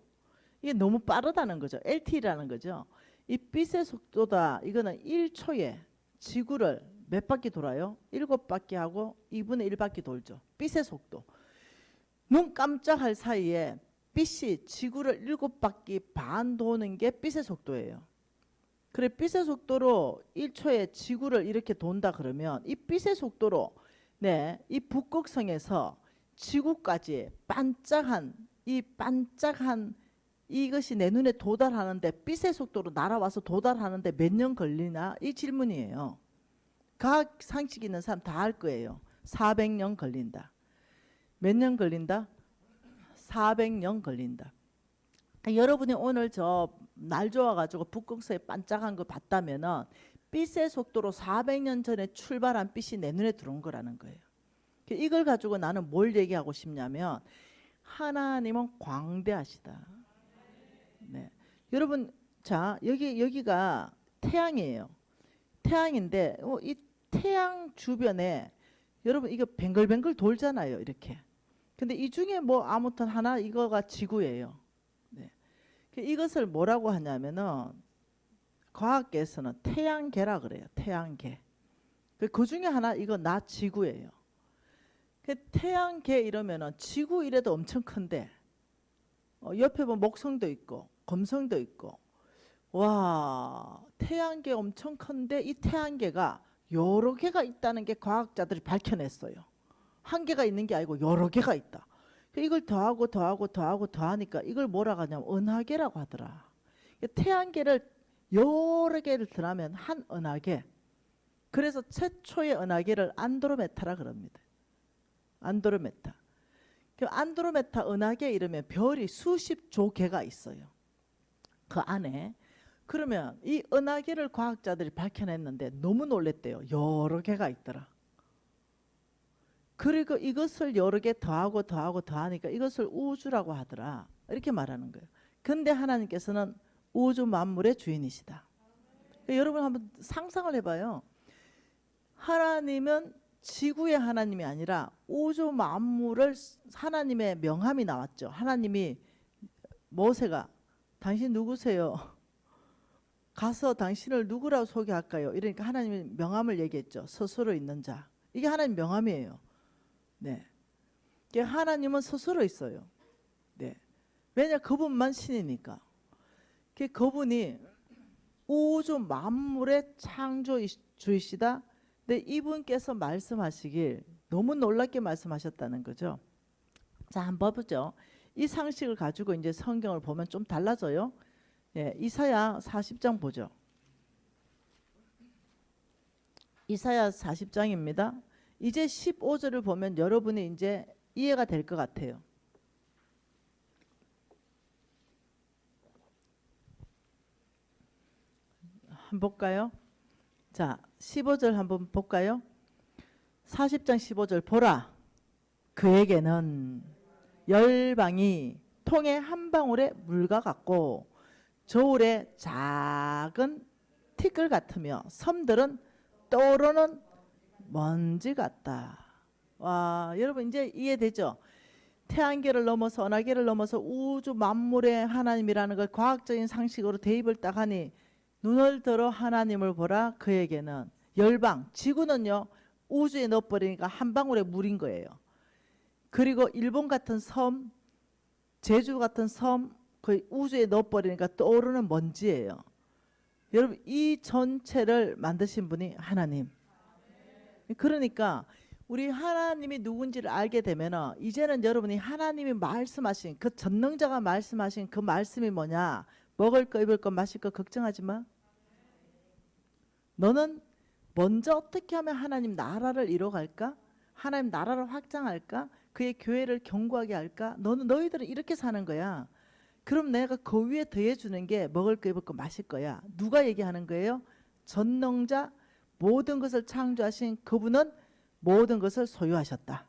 이게 너무 빠르다는 거죠. LT라는 거죠. 이 빛의 속도다. 이거는 1초에 지구를 몇 바퀴 돌아요? 7바퀴 하고 2분의 1바퀴 돌죠. 빛의 속도. 눈 깜짝할 사이에 빛이 지구를 7바퀴 반 도는 게 빛의 속도예요. 그래 빛의 속도로 1초에 지구를 이렇게 돈다 그러면 이 빛의 속도로 이 북극성에서 지구까지 반짝한 이것이 내 눈에 도달하는데 빛의 속도로 날아와서 도달하는데 몇 년 걸리나? 이 질문이에요. 과학 상식 있는 사람 다 알 거예요. 400년 걸린다. 몇 년 걸린다? 400년 걸린다. 여러분이 오늘 저 날 좋아가지고 북극성에 반짝한 거 봤다면은 빛의 속도로 400년 전에 출발한 빛이 내 눈에 들어온 거라는 거예요. 이걸 가지고 나는 뭘 얘기하고 싶냐면 하나님은 광대하시다. 네. 여러분 자 여기가 태양이에요. 태양인데 이 태양 주변에 여러분 이거 뱅글뱅글 돌잖아요. 이렇게. 근데 이 중에 뭐 아무튼 하나 이거가 지구예요. 네. 이것을 뭐라고 하냐면은 과학계에서는 태양계라 그래요. 태양계. 그 중에 하나 이거 나 지구예요. 태양계 이러면은 지구 이래도 엄청 큰데 옆에 보면 목성도 있고 금성도 있고 와 태양계 엄청 큰데 이 태양계가 여러 개가 있다는 게 과학자들이 밝혀냈어요. 한 개가 있는 게 아니고 여러 개가 있다. 이걸 더하니까 이걸 뭐라고 하냐면 은하계라고 하더라. 태양계를 여러 개를 더하면 한 은하계. 그래서 최초의 은하계를 안드로메다라 그럽니다. 안드로메다. 안드로메다 은하계 이러면 별이 수십조 개가 있어요. 그 안에. 그러면 이 은하계를 과학자들이 밝혀냈는데 너무 놀랬대요. 여러 개가 있더라. 그리고 이것을 여러 개 더하니까 이것을 우주라고 하더라. 이렇게 말하는 거예요. 근데 하나님께서는 우주 만물의 주인이시다. 여러분 한번 상상을 해봐요. 하나님은 지구의 하나님이 아니라 우주 만물을 하나님의 명함이 나왔죠. 하나님이 모세가 당신 누구세요? 가서 당신을 누구라고 소개할까요? 이러니까 하나님이 명함을 얘기했죠. 스스로 있는 자. 이게 하나님 명함이에요. 네. 하나님은 스스로 있어요. 네. 왜냐 그분만 신이니까. 그분이 우주 만물의 창조주이시다. 근데 이분께서 말씀하시길 너무 놀랍게 말씀하셨다는 거죠. 자, 한번 보죠. 이 상식을 가지고 이제 성경을 보면 좀 달라져요. 예, 이사야 40장 보죠. 이사야 40장입니다. 이제 15절을 보면 여러분이 이제 이해가 될 것 같아요. 한번 볼까요? 자, 15절 한번 볼까요? 40장 15절 보라. 그에게는 열방이 통의 한 방울의 물과 같고 저울의 작은 티끌 같으며 섬들은 떠오르는 먼지 같다. 와, 여러분 이제 이해되죠? 태양계를 넘어서 은하계를 넘어서 우주 만물의 하나님이라는 걸 과학적인 상식으로 대입을 딱 하니 눈을 들어 하나님을 보라. 그에게는 열방, 지구는요 우주에 넣어버리니까 한 방울의 물인 거예요. 그리고 일본 같은 섬, 제주 같은 섬, 그 우주에 넣어버리니까 떠오르는 먼지예요. 여러분 이 전체를 만드신 분이 하나님. 그러니까 우리 하나님이 누군지를 알게 되면 이제는 여러분이 하나님이 말씀하신 그 전능자가 말씀하신 그 말씀이 뭐냐, 먹을 거 입을 거 마실 거 걱정하지 마. 너는 먼저 어떻게 하면 하나님 나라를 이뤄갈까? 하나님 나라를 확장할까? 그의 교회를 견고하게 할까? 너희들은 이렇게 사는 거야. 그럼 내가 그 위에 더해주는 게 먹을 거 입을 거 마실 거야. 누가 얘기하는 거예요? 전능자, 모든 것을 창조하신 그분은 모든 것을 소유하셨다.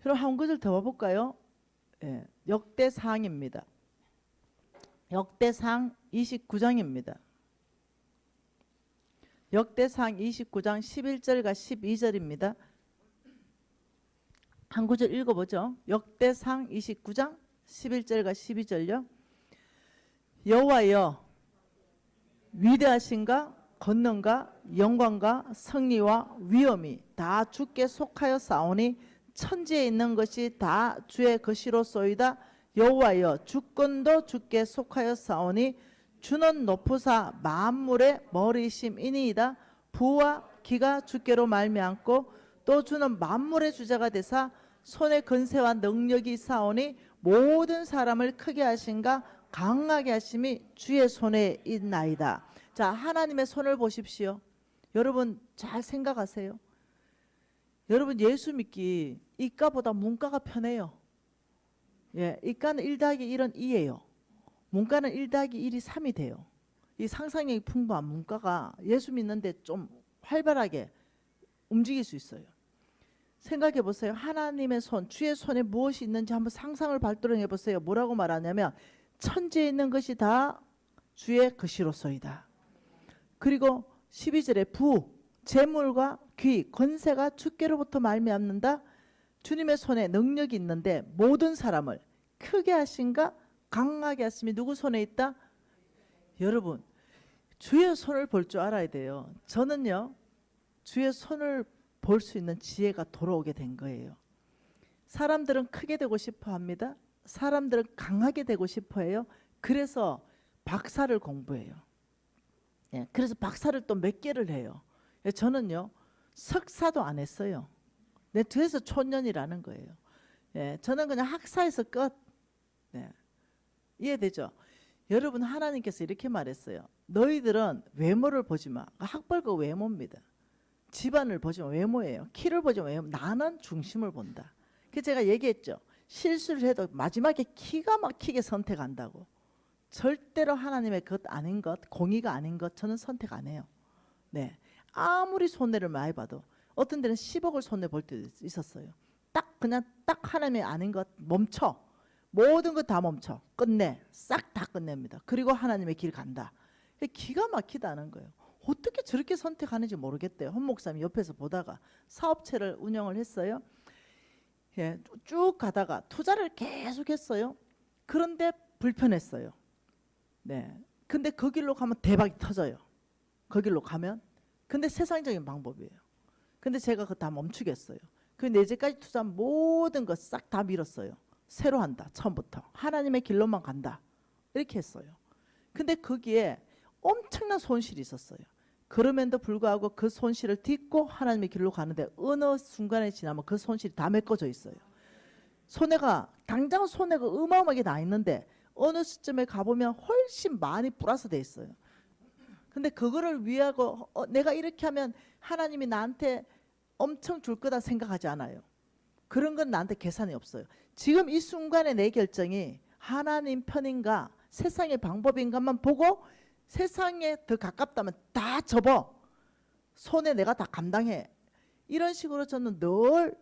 그럼 한 구절 더 봐볼까요? 예, 역대상입니다. 역대상 29장입니다. 역대상 29장 11절과 12절입니다. 한 구절 읽어보죠. 역대상 29장 11절과 12절요. 여호와여 위대하신가 권능과 영광과 승리와 위엄이 다 주께 속하여 싸우니 천지에 있는 것이 다 주의 것이로소이다. 여호와여 주권도 주께 속하여 싸우니 주는 높으사 만물의 머리심이니이다. 부와 기가 주께로 말미암고 또 주는 만물의 주자가 되사 손의 건세와 능력이 있사오니 모든 사람을 크게 하신가 강하게 하심이 주의 손에 있나이다. 자, 하나님의 손을 보십시오. 여러분 잘 생각하세요. 여러분 예수 믿기 이과보다 문과가 편해요. 예, 이과는 1 더하기 1은 2예요. 문과는 1 더하기 1이 3이 돼요. 이 상상력이 풍부한 문과가 예수 믿는데 좀 활발하게 움직일 수 있어요. 생각해 보세요. 하나님의 손, 주의 손에 무엇이 있는지 한번 상상을 발동해 보세요. 뭐라고 말하냐면 천지에 있는 것이 다 주의 것이로소이다. 그리고 12절에 부, 재물과 귀, 권세가 주께로부터 말미암는다. 주님의 손에 능력이 있는데 모든 사람을 크게 하신가 강하게 하심이 누구 손에 있다? 여러분 주의 손을 볼 줄 알아야 돼요. 저는요 주의 손을 볼 수 있는 지혜가 돌아오게 된 거예요. 사람들은 크게 되고 싶어 합니다. 사람들은 강하게 되고 싶어 해요. 그래서 박사를 공부해요. 예, 그래서 박사를 또 몇 개를 해요. 예, 저는요 석사도 안 했어요. 내 뒤에서 초년이라는 거예요. 예, 저는 그냥 학사에서 끝. 네. 이해되죠? 여러분 하나님께서 이렇게 말했어요. 너희들은 외모를 보지 마. 학벌과 외모입니다. 집안을 보지 마. 외모예요. 키를 보지 마. 외모. 나는 중심을 본다. 그래서 제가 얘기했죠. 실수를 해도 마지막에 기가 막히게 선택한다고. 절대로 하나님의 것 아닌 것, 공의가 아닌 것 저는 선택 안 해요. 네, 아무리 손해를 많이 봐도 어떤 데는 10억을 손해 볼 때도 있었어요. 그냥 딱 하나님의 아닌 것 멈춰. 모든 것 다 멈춰. 끝내. 싹 다 끝냅니다. 그리고 하나님의 길 간다. 기가 막히다는 거예요. 어떻게 저렇게 선택하는지 모르겠대요. 헌 목사님 옆에서 보다가 사업체를 운영을 했어요. 예, 쭉 가다가 투자를 계속 했어요. 그런데 불편했어요. 네, 근데 그 길로 가면 대박이 터져요. 그 길로 가면. 근데 세상적인 방법이에요. 근데 제가 그거 다 멈추겠어요. 근데 이제까지 투자한 모든 것 싹 다 밀었어요. 새로 한다. 처음부터. 하나님의 길로만 간다. 이렇게 했어요. 근데 거기에 엄청난 손실이 있었어요. 그럼에도 불구하고 그 손실을 딛고 하나님의 길로 가는데 어느 순간에 지나면 그 손실이 다 메꿔져 있어요. 손해가 당장 손해가 어마어마하게 나 있는데 어느 시점에 가보면 훨씬 많이 플러스 돼 있어요. 근데 그거를 위하고 내가 이렇게 하면 하나님이 나한테 엄청 줄 거다 생각하지 않아요. 그런 건 나한테 계산이 없어요. 지금 이 순간에 내 결정이 하나님 편인가 세상의 방법인가만 보고 세상에 더 가깝다면 다 접어. 손에 내가 다 감당해. 이런 식으로 저는 늘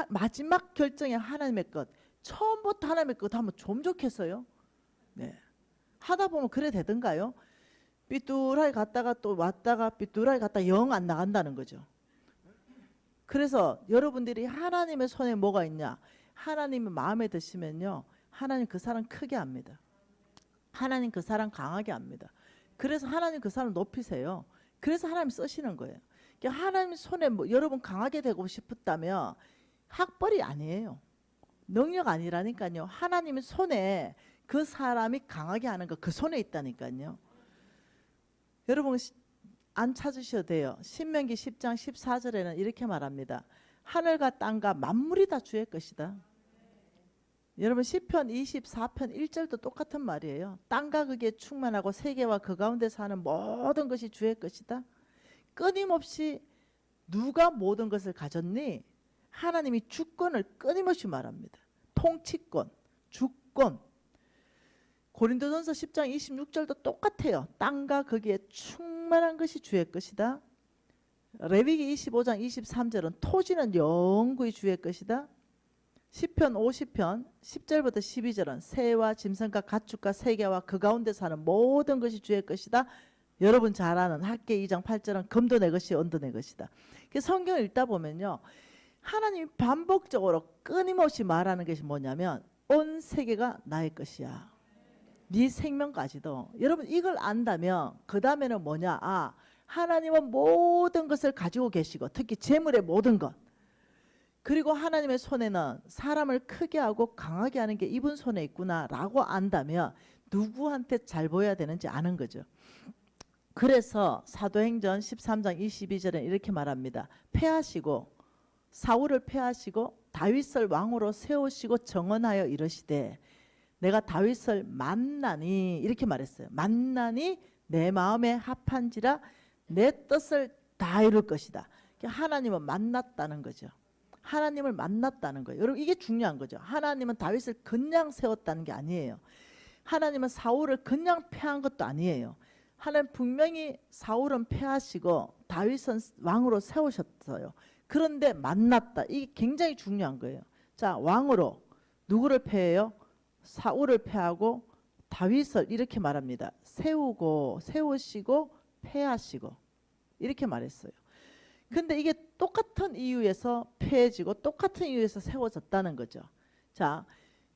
마지막 결정이 하나님의 것. 처음부터 하나님의 것 하면 좀 좋겠어요. 네. 하다 보면 그래 되던가요? 삐뚤하게 갔다가 또 왔다가 삐뚤하게 갔다가 영 안 나간다는 거죠. 그래서 여러분들이 하나님의 손에 뭐가 있냐? 하나님이 마음에 드시면요. 하나님 그 사람 크게 합니다. 하나님 그 사람 강하게 합니다. 그래서 하나님 그 사람 높이세요. 그래서 하나님 쓰시는 거예요. 그러니까 하나님 손에 여러분 강하게 되고 싶었다면 학벌이 아니에요. 능력 아니라니까요. 하나님의 손에 그 사람이 강하게 하는 거 그 손에 있다니까요. 여러분 안 찾으셔도 돼요. 신명기 10장 14절에는 이렇게 말합니다. 하늘과 땅과 만물이 다 주의 것이다. 여러분 시편 24편 1절도 똑같은 말이에요. 땅과 거기에 충만하고 세계와 그 가운데 사는 모든 것이 주의 것이다. 끊임없이 누가 모든 것을 가졌니? 하나님이 주권을 끊임없이 말합니다. 통치권, 주권. 고린도전서 10장 26절도 똑같아요. 땅과 거기에 충만한 것이 주의 것이다. 레위기 25장 23절은 토지는 영구히 주의 것이다. 시편 50편 10절부터 12절은 새와 짐승과 가축과 세계와 그 가운데 사는 모든 것이 주의 것이다. 여러분 잘 아는 학개 2장 8절은 금도 내 것이 은도 내 것이다. 성경을 읽다 보면요. 하나님이 반복적으로 끊임없이 말하는 것이 뭐냐면 온 세계가 나의 것이야. 네 생명까지도. 여러분 이걸 안다면 그 다음에는 뭐냐? 아, 하나님은 모든 것을 가지고 계시고 특히 재물의 모든 것. 그리고 하나님의 손에는 사람을 크게 하고 강하게 하는 게 이분 손에 있구나 라고 안다면 누구한테 잘 보여야 되는지 아는 거죠. 그래서 사도행전 13장 22절에 이렇게 말합니다. 패하시고 사울을 패하시고 다윗을 왕으로 세우시고 정언하여 이르시되 내가 다윗을 만나니 이렇게 말했어요. 만나니 내 마음에 합한지라 내 뜻을 다 이룰 것이다. 하나님은 만났다는 거죠. 하나님을 만났다는 거예요. 여러분 이게 중요한 거죠. 하나님은 다윗을 그냥 세웠다는 게 아니에요. 하나님은 사울을 그냥 패한 것도 아니에요. 하나님 분명히 사울은 패하시고 다윗은 왕으로 세우셨어요. 그런데 만났다. 이게 굉장히 중요한 거예요. 자, 왕으로 누구를 패해요? 사울을 패하고 다윗을 이렇게 말합니다. 세우고 세우시고 패하시고 이렇게 말했어요. 근데 이게 똑같은 이유에서 패해지고 똑같은 이유에서 세워졌다는 거죠. 자,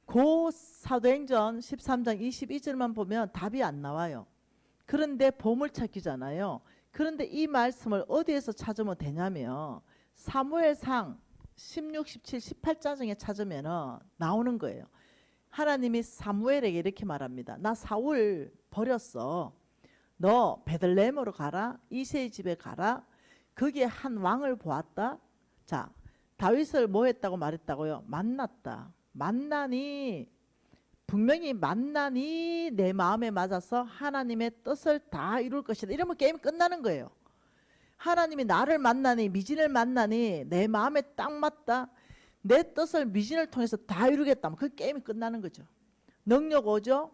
고 사도행전 13장 22절만 보면 답이 안 나와요. 그런데 보물찾기잖아요. 그런데 이 말씀을 어디에서 찾으면 되냐면 사무엘상 16, 17, 18장에 찾으면 나오는 거예요. 하나님이 사무엘에게 이렇게 말합니다. 나 사울 버렸어. 너 베들레헴으로 가라. 이새의 집에 가라. 거기에 한 왕을 보았다. 자, 다윗을 뭐 했다고 말했다고요? 만났다. 만나니 분명히 만나니 내 마음에 맞아서 하나님의 뜻을 다 이룰 것이다. 이러면 게임이 끝나는 거예요. 하나님이 나를 만나니 미진을 만나니 내 마음에 딱 맞다. 내 뜻을 미진을 통해서 다 이루겠다. 그 게임이 끝나는 거죠. 능력 오죠.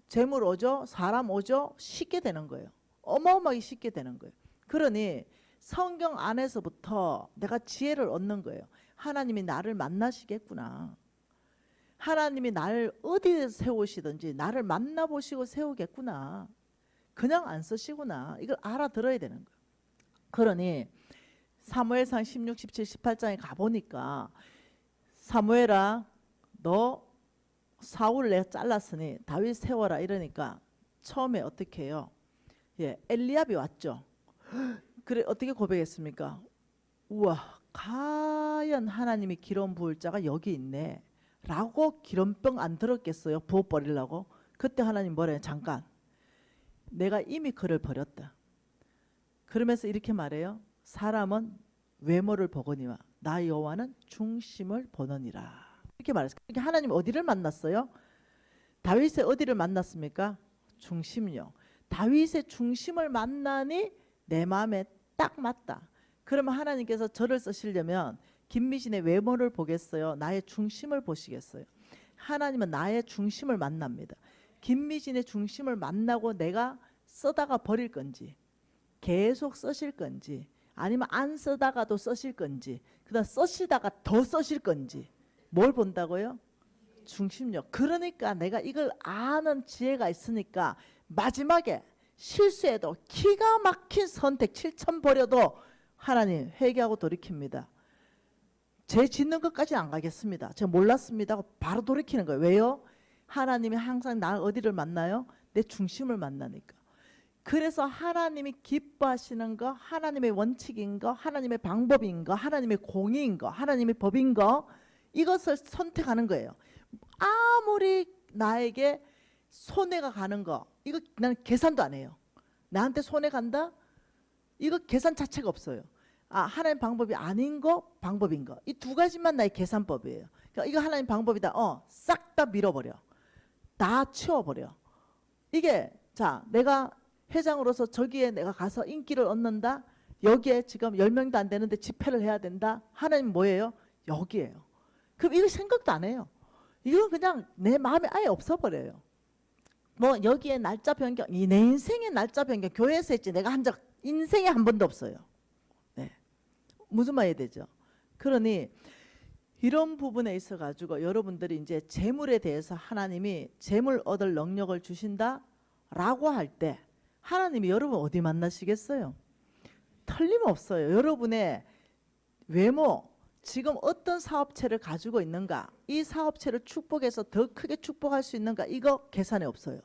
재물 오죠. 사람 오죠. 쉽게 되는 거예요. 어마어마하게 쉽게 되는 거예요. 그러니 성경 안에서부터 내가 지혜를 얻는 거예요. 하나님이 나를 만나시겠구나. 하나님이 나를 어디에 세우시든지 나를 만나보시고 세우겠구나. 그냥 안 쓰시구나. 이걸 알아들어야 되는 거예요. 그러니 사무엘상 16, 17, 18장에 가보니까 사무엘아 너 사울을 내가 잘랐으니 다윗 세워라 이러니까 처음에 어떻게 해요? 예, 엘리압이 왔죠. 그래 어떻게 고백했습니까? 우와 과연 하나님이 기름 부을 자가 여기 있네 라고 기름병 안 들었겠어요? 부어버리려고. 그때 하나님 뭐래요? 잠깐 내가 이미 그를 버렸다. 그러면서 이렇게 말해요. 사람은 외모를 보거니와 나 여호와는 중심을 보느니라. 이렇게 말했어요. 그러니까 하나님 어디를 만났어요? 다윗의 어디를 만났습니까? 중심요. 다윗의 중심을 만나니 내 마음에 딱 맞다. 그러면 하나님께서 저를 쓰시려면 김미진의 외모를 보겠어요? 나의 중심을 보시겠어요? 하나님은 나의 중심을 만납니다. 김미진의 중심을 만나고 내가 쓰다가 버릴 건지, 계속 쓰실 건지, 아니면 안 쓰다가도 쓰실 건지, 그다음 쓰시다가 더 쓰실 건지, 뭘 본다고요? 중심력. 그러니까 내가 이걸 아는 지혜가 있으니까 마지막에 실수해도 기가 막힌 선택 7천 버려도 하나님 회개하고 돌이킵니다. 죄 짓는 것까지는 안 가겠습니다. 제가 몰랐습니다 하고 바로 돌이키는 거예요. 왜요? 하나님이 항상 나 어디를 만나요? 내 중심을 만나니까. 그래서 하나님이 기뻐하시는 거, 하나님의 원칙인 거, 하나님의 방법인 거, 하나님의 공의인 거, 하나님의 법인 거, 이것을 선택하는 거예요. 아무리 나에게 손해가 가는 거, 이거 나는 계산도 안 해요. 나한테 손해 간다? 이거 계산 자체가 없어요. 하나님 방법이 아닌 거, 방법인 거, 이 두 가지만 나의 계산법이에요. 그러니까 이거 하나님 방법이다. 싹 다 밀어버려. 다 치워버려. 이게 자, 내가 회장으로서 저기에 내가 가서 인기를 얻는다. 여기에 지금 10명도 안 되는데 집회를 해야 된다. 하나님 뭐예요? 여기에요. 그럼 이거 생각도 안 해요. 이건 그냥 내 마음에 아예 없어버려요. 뭐 여기에 날짜 변경, 내 인생의 날짜 변경 교회에서 했지 내가 한 적 인생에 한 번도 없어요. 네. 무슨 말이 되죠? 그러니 이런 부분에 있어 가지고 여러분들이 이제 재물에 대해서 하나님이 재물 얻을 능력을 주신다라고 할 때 하나님이 여러분 어디 만나시겠어요? 틀림없어요. 여러분의 외모, 지금 어떤 사업체를 가지고 있는가, 이 사업체를 축복해서 더 크게 축복할 수 있는가, 이거 계산에 없어요.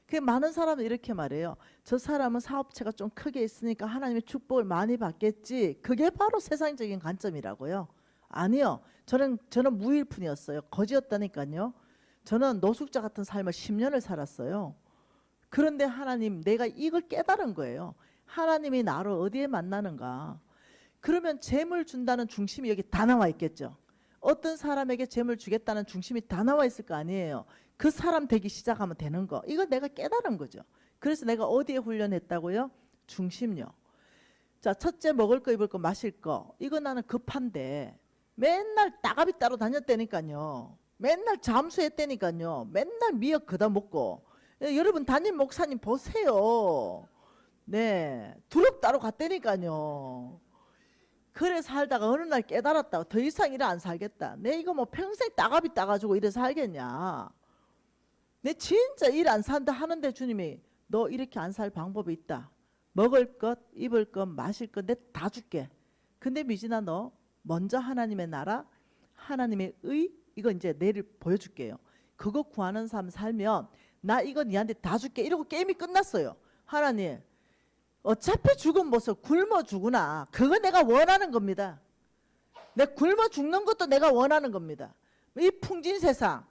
그 많은 사람은 이렇게 말해요. 저 사람은 사업체가 좀 크게 있으니까 하나님의 축복을 많이 받겠지. 그게 바로 세상적인 관점이라고요. 아니요. 저는 무일푼이었어요. 거지였다니까요. 저는 노숙자 같은 삶을 10년을 살았어요. 그런데 하나님, 내가 이걸 깨달은 거예요. 하나님이 나를 어디에 만나는가. 그러면 재물 준다는 중심이 여기 다 나와 있겠죠. 어떤 사람에게 재물 주겠다는 중심이 다 나와 있을 거 아니에요. 그 사람 되기 시작하면 되는 거. 이거 내가 깨달은 거죠. 그래서 내가 어디에 훈련했다고요? 중심력. 자, 첫째 먹을 거, 입을 거, 마실 거. 이거 나는 급한데 맨날 따갑이 따로 다녔다니까요. 맨날 잠수했다니까요. 맨날 미역 그다 먹고. 여러분 담임 목사님 보세요. 네, 두릅 따로 갔다니까요. 그래 살다가 어느 날 깨달았다고 더 이상 이래 안 살겠다. 내 이거 뭐 평생 따갑이 따가지고 이래 살겠냐. 내 진짜 일 안 산다 하는데 주님이 너 이렇게 안 살 방법이 있다. 먹을 것, 입을 것, 마실 것 내 다 줄게. 근데 미진아 너 먼저 하나님의 나라, 하나님의 의, 이거 이제 내일 보여줄게요. 그거 구하는 삶 살면 나 이거 니한테 다 줄게. 이러고 게임이 끝났어요. 하나님 어차피 죽은 모습 굶어 죽으나 그거 내가 원하는 겁니다. 내 굶어 죽는 것도 내가 원하는 겁니다. 이 풍진 세상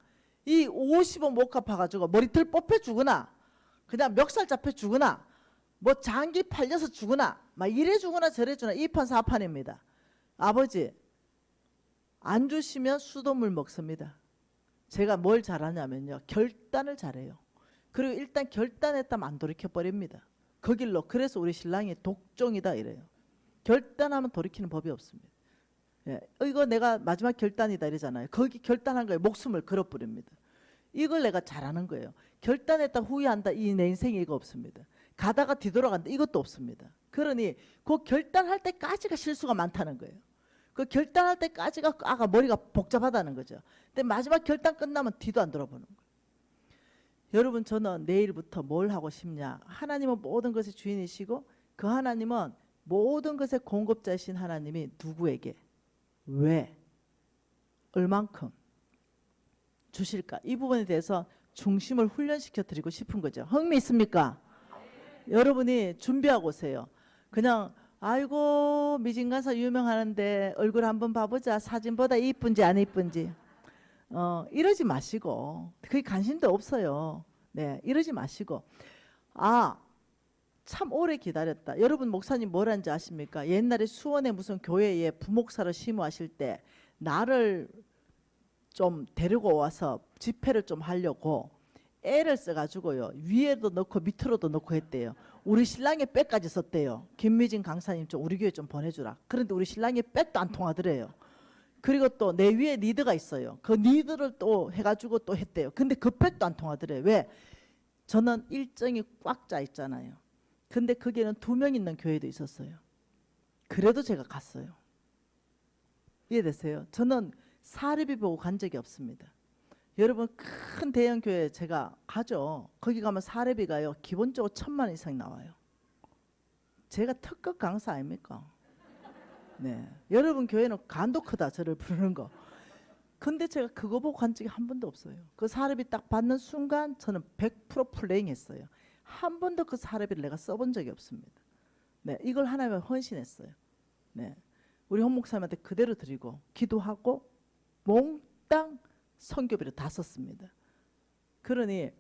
이 50원 못 갚아가지고 머리털 뽑혀 죽으나 그냥 멱살 잡혀 죽으나 뭐 장기 팔려서 죽으나 막 이래 죽으나 저래 죽으나 이판 사판입니다. 아버지 안 주시면 수돗물 먹습니다. 제가 뭘 잘하냐면요. 결단을 잘해요. 그리고 일단 결단했다면 안 돌이켜버립니다. 그 길로. 그래서 우리 신랑이 독종이다 이래요. 결단하면 돌이키는 법이 없습니다. 예, 이거 내가 마지막 결단이다 이러잖아요. 거기 결단한 거에 목숨을 걸어버립니다. 이걸 내가 잘하는 거예요. 결단했다 후회한다 이 내 인생에 이거 없습니다. 가다가 뒤돌아간다 이것도 없습니다. 그러니 그 결단할 때까지가 실수가 많다는 거예요. 그 결단할 때까지가 머리가 복잡하다는 거죠. 근데 마지막 결단 끝나면 뒤도 안 돌아보는 거예요. 여러분 저는 내일부터 뭘 하고 싶냐. 하나님은 모든 것의 주인이시고 그 하나님은 모든 것의 공급자이신 하나님이 누구에게 왜 얼만큼 주실까. 이 부분에 대해서 중심을 훈련시켜 드리고 싶은 거죠. 흥미 있습니까? 여러분이 준비하고 오세요. 그냥 아이고 미진간사 유명하는데 얼굴 한번 봐보자. 사진보다 이쁜지 안 이쁜지. 이러지 마시고 그게 관심도 없어요. 네, 이러지 마시고 참 오래 기다렸다. 여러분 목사님 뭐라는지 아십니까? 옛날에 수원에 무슨 교회에 부목사를 심호하실 때 나를 좀 데리고 와서 집회를 좀 하려고 애를 써가지고요. 위에도 넣고 밑으로도 넣고 했대요. 우리 신랑의 백까지 썼대요. 김미진 강사님 좀 우리 교회 좀 보내주라. 그런데 우리 신랑의 백도 안 통하더래요. 그리고 또 내 위에 리드가 있어요. 그 리드를 또 해가지고 또 했대요. 근데 그 백도 안 통하더래요. 왜? 저는 일정이 꽉 짜 있잖아요. 근데 거기에는 2명 있는 교회도 있었어요. 그래도 제가 갔어요. 이해되세요? 저는 사례비 보고 간 적이 없습니다. 여러분 큰 대형 교회 제가 가죠. 거기 가면 사례비가요 기본적으로 1,000만 원 이상 나와요. 제가 특급 강사 아닙니까? 네. 여러분 교회는 간도 크다 저를 부르는 거. 근데 제가 그거 보고 간 적이 한 번도 없어요. 그 사례비 딱 받는 순간 저는 100% 플레잉 했어요. 한 번도 그 사례비를 내가 써본 적이 없습니다. 네, 이걸 하나님께 헌신했어요. 네, 우리 홍 목사님한테 그대로 드리고 기도하고 몽땅 선교비를 다 썼습니다. 그러니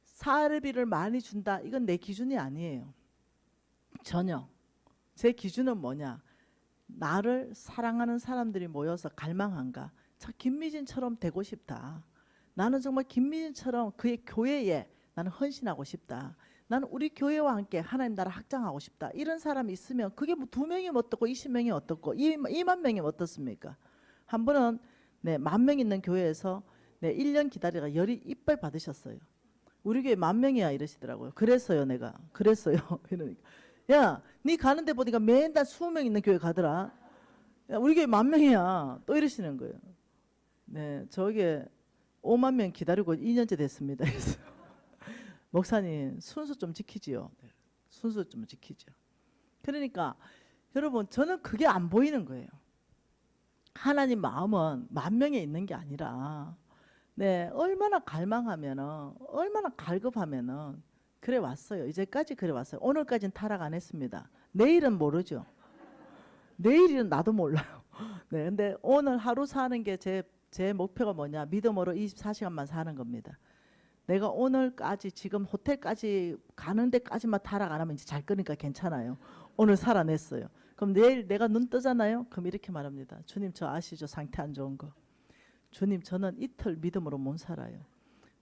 사례비를 많이 준다 이건 내 기준이 아니에요. 전혀. 제 기준은 뭐냐? 나를 사랑하는 사람들이 모여서 갈망한가? 저 김미진처럼 되고 싶다. 나는 정말 김미진처럼 그의 교회에 나는 헌신하고 싶다. 나는 우리 교회와 함께 하나님 나라 확장하고 싶다. 이런 사람이 있으면 그게 뭐 2명이 어떻고 20명이 어떻고 2만 명이 어떻습니까? 한 번은 네, 10,000명 있는 교회에서 네, 1년 기다리다가 열이 이빨 받으셨어요. 우리 교회 10,000명이야 이러시더라고요. 그랬어요 내가. 그랬어요. 이러니까. 야, 네 가는데 보니까 맨날 20명 있는 교회 가더라. 야, 우리 교회 10,000명이야. 또 이러시는 거예요. 네, 저게 5만 명 기다리고 2년째 됐습니다. 목사님 순수 좀 지키지요. 네, 순수 좀 지키죠. 그러니까 여러분 저는 그게 안 보이는 거예요. 하나님 마음은 10,000명에 있는 게 아니라 네, 얼마나 갈망하면은 얼마나 갈급하면은 그래 왔어요. 이제까지 그래 왔어요. 오늘까지는 타락 안 했습니다. 내일은 모르죠. 내일은 나도 몰라요. 네, 근데 오늘 하루 사는 게 제 목표가 뭐냐? 믿음으로 24시간만 사는 겁니다. 내가 오늘까지 지금 호텔까지 가는 데까지만 타락 안 하면 이제 잘 거니까 괜찮아요. 오늘 살아냈어요. 그럼 내일 내가 눈 뜨잖아요. 그럼 이렇게 말합니다. 주님 저 아시죠? 상태 안 좋은 거. 주님 저는 이틀 믿음으로 못 살아요.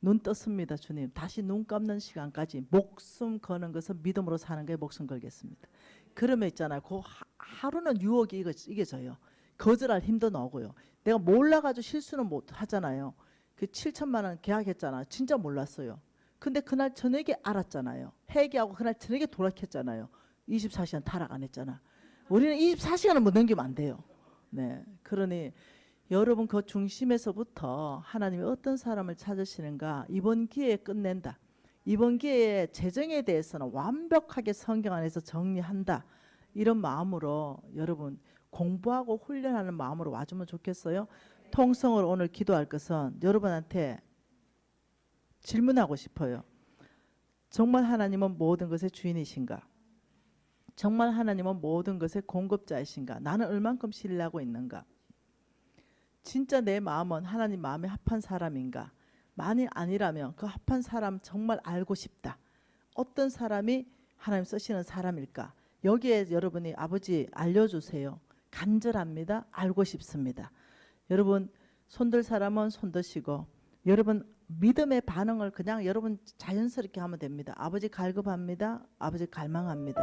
눈 떴습니다. 주님 다시 눈 감는 시간까지 목숨 거는 것은 믿음으로 사는 거에 목숨 걸겠습니다. 그러면 있잖아요. 그 하루는 유혹이 이겨져요. 거절할 힘도 나오고요. 내가 몰라가지고 실수는 못 하잖아요. 그 7,000만 원 계약했잖아. 진짜 몰랐어요. 근데 그날 저녁에 알았잖아요. 회개하고 그날 저녁에 돌아켰잖아요. 24시간 타락 안 했잖아. 우리는 24시간을 못 넘기면 안 돼요. 네, 그러니 여러분 그 중심에서부터 하나님이 어떤 사람을 찾으시는가 이번 기회에 끝낸다. 이번 기회에 재정에 대해서는 완벽하게 성경 안에서 정리한다. 이런 마음으로 여러분 공부하고 훈련하는 마음으로 와주면 좋겠어요. 통성으로 오늘 기도할 것은 여러분한테 질문하고 싶어요. 정말 하나님은 모든 것의 주인이신가? 정말 하나님은 모든 것의 공급자이신가? 나는 얼만큼 신뢰하고 있는가? 진짜 내 마음은 하나님 마음에 합한 사람인가? 만일 아니라면 그 합한 사람 정말 알고 싶다. 어떤 사람이 하나님 쓰시는 사람일까? 여기에 여러분이 아버지 알려주세요. 간절합니다. 알고 싶습니다. 여러분 손들 사람은 손드시고 여러분 믿음의 반응을 그냥 여러분 자연스럽게 하면 됩니다. 아버지 갈급합니다. 아버지 갈망합니다.